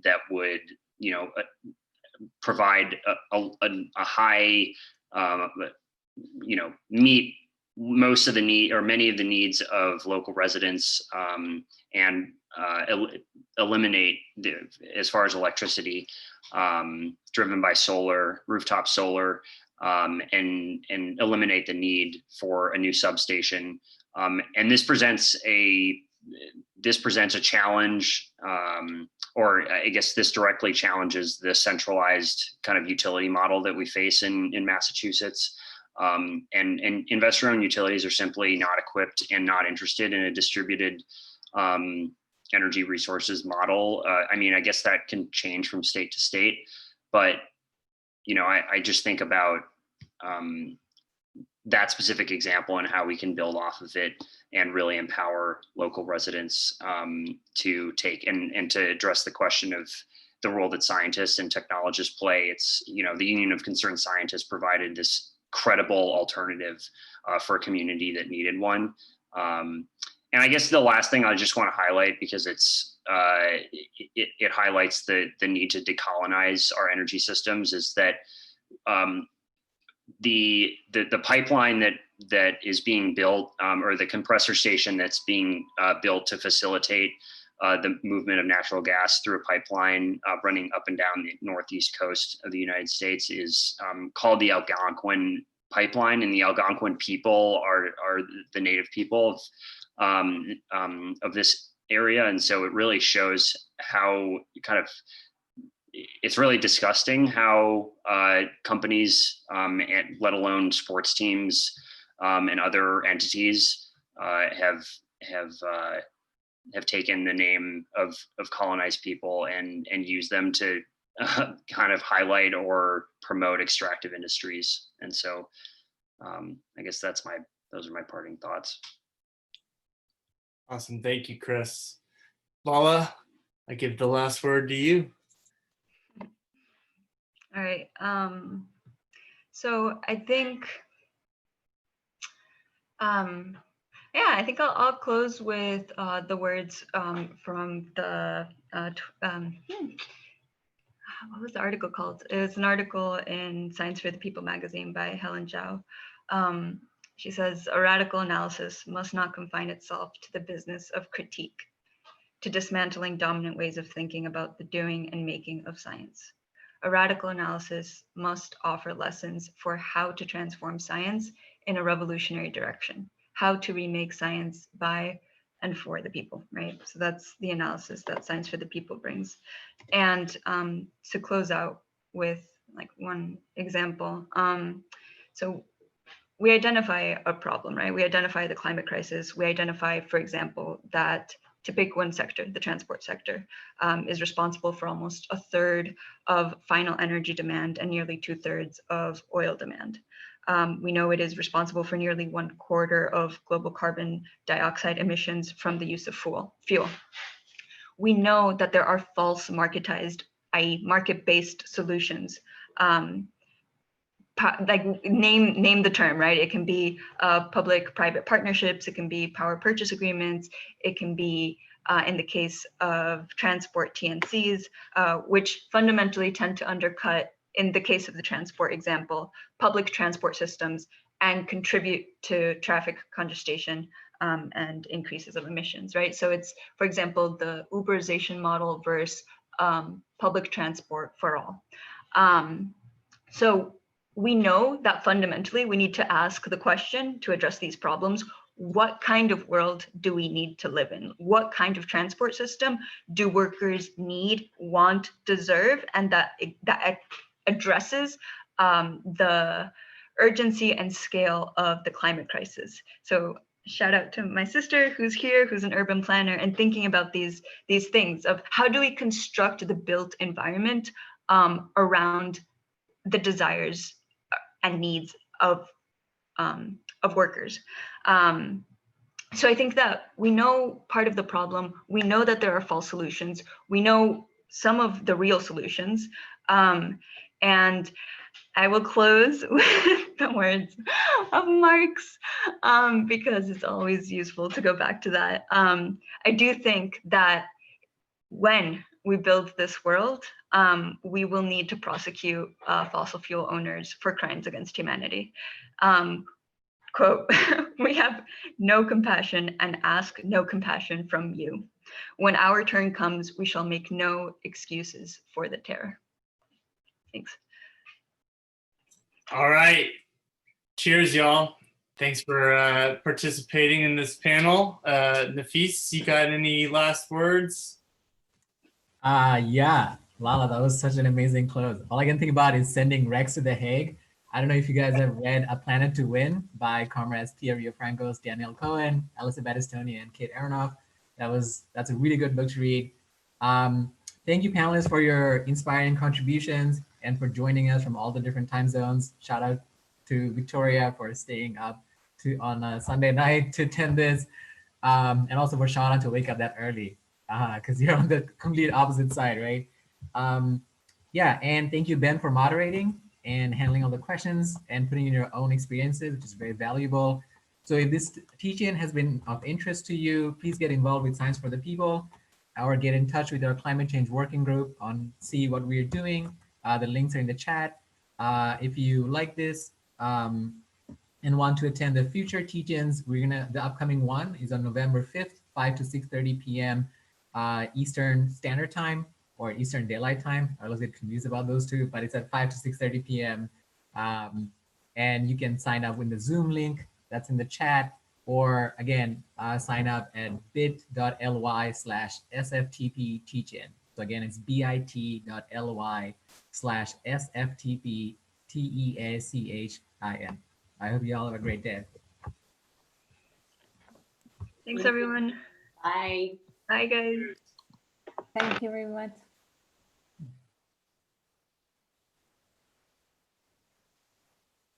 that would provide a high meet most of the need or many of the needs of local residents, and eliminate as far as electricity, driven by rooftop solar, and eliminate the need for a new substation. And this presents a challenge, or I guess this directly challenges the centralized kind of utility model that we face in Massachusetts. And investor-owned utilities are simply not equipped and not interested in a distributed energy resources model. I guess that can change from state to state, but I just think about that specific example and how we can build off of it and really empower local residents to take and to address the question of the role that scientists and technologists play. It's, you know, the Union of Concerned Scientists provided this credible alternative for a community that needed one. And I guess the last thing I just want to highlight, because it highlights the need to decolonize our energy systems, is that the pipeline that is being built, or the compressor station that's being built to facilitate the movement of natural gas through a pipeline running up and down the northeast coast of the United States, is called the Algonquin Pipeline, and the Algonquin people are the native people of this area. And so it really shows how it's really disgusting how companies, and let alone sports teams and other entities have taken the name of colonized people and use them to kind of highlight or promote extractive industries. And so I guess those are my parting thoughts. Awesome. Thank you, Chris. Lala, I give the last word to you. All right. So I think, I think I'll close with the words from the, what was the article called? It was an article in Science for the People magazine by Helen Zhao. She says, a radical analysis must not confine itself to the business of critique, to dismantling dominant ways of thinking about the doing and making of science. A radical analysis must offer lessons for how to transform science in a revolutionary direction, how to remake science by and for the people, right? So that's the analysis that Science for the People brings. And to close out with like one example, so we identify a problem, right? We identify the climate crisis. We identify, for example, that, to pick one sector, the transport sector, is responsible for almost a third of final energy demand and nearly 2/3 of oil demand. We know it is responsible for nearly 1/4 of global carbon dioxide emissions from the use of fuel. We know that there are false marketized, i.e. market-based solutions. Like name the term, right? It can be public-private partnerships, it can be power purchase agreements, it can be, in the case of transport, TNCs, which fundamentally tend to undercut, in the case of the transport example, public transport systems and contribute to traffic congestion and increases of emissions, right? So it's, for example, the Uberization model versus public transport for all. So we know that fundamentally we need to ask the question to address these problems: what kind of world do we need to live in? What kind of transport system do workers need, want, deserve, and that addresses the urgency and scale of the climate crisis? So shout out to my sister who's here, who's an urban planner, and thinking about these things of how do we construct the built environment around the desires and needs of workers. So I think that we know part of the problem. We know that there are false solutions. We know some of the real solutions. And I will close with the words of Marx, because it's always useful to go back to that. I do think that when we build this world, we will need to prosecute fossil fuel owners for crimes against humanity. Quote, we have no compassion and ask no compassion from you. When our turn comes, we shall make no excuses for the terror. Thanks. All right. Cheers, y'all. Thanks for participating in this panel. Nafis, you got any last words? Yeah, Lala, that was such an amazing close. All I can think about is sending Rex to The Hague. I don't know if you guys have read A Planet to Win by comrades Pia Riofrancos, Danielle Cohen, Alyssa Battistoni, and Kate Aronoff. That's a really good book to read. Thank you, panelists, for your inspiring contributions and for joining us from all the different time zones. Shout out to Victoria for staying up on a Sunday night to attend this, and also for Shauna to wake up that early, because you're on the complete opposite side, right? Yeah, and thank you, Ben, for moderating and handling all the questions and putting in your own experiences, which is very valuable. So if this teaching has been of interest to you, please get involved with Science for the People or get in touch with our climate change working group on see what we're doing. The links are in the chat. If you like this and want to attend the future teach-ins, the upcoming one is on November 5th, 5 to 6:30 p.m. Eastern Standard Time or Eastern Daylight Time. I always get confused about those two, but it's at 5 to 6:30 p.m. And you can sign up with the Zoom link that's in the chat, or again, sign up at bit.ly/SFTP teach-in. So again, it's bit.ly/SFTP TEACHIN. I hope you all have a great day. Thanks, everyone. Bye. Bye, guys. Thank you very much.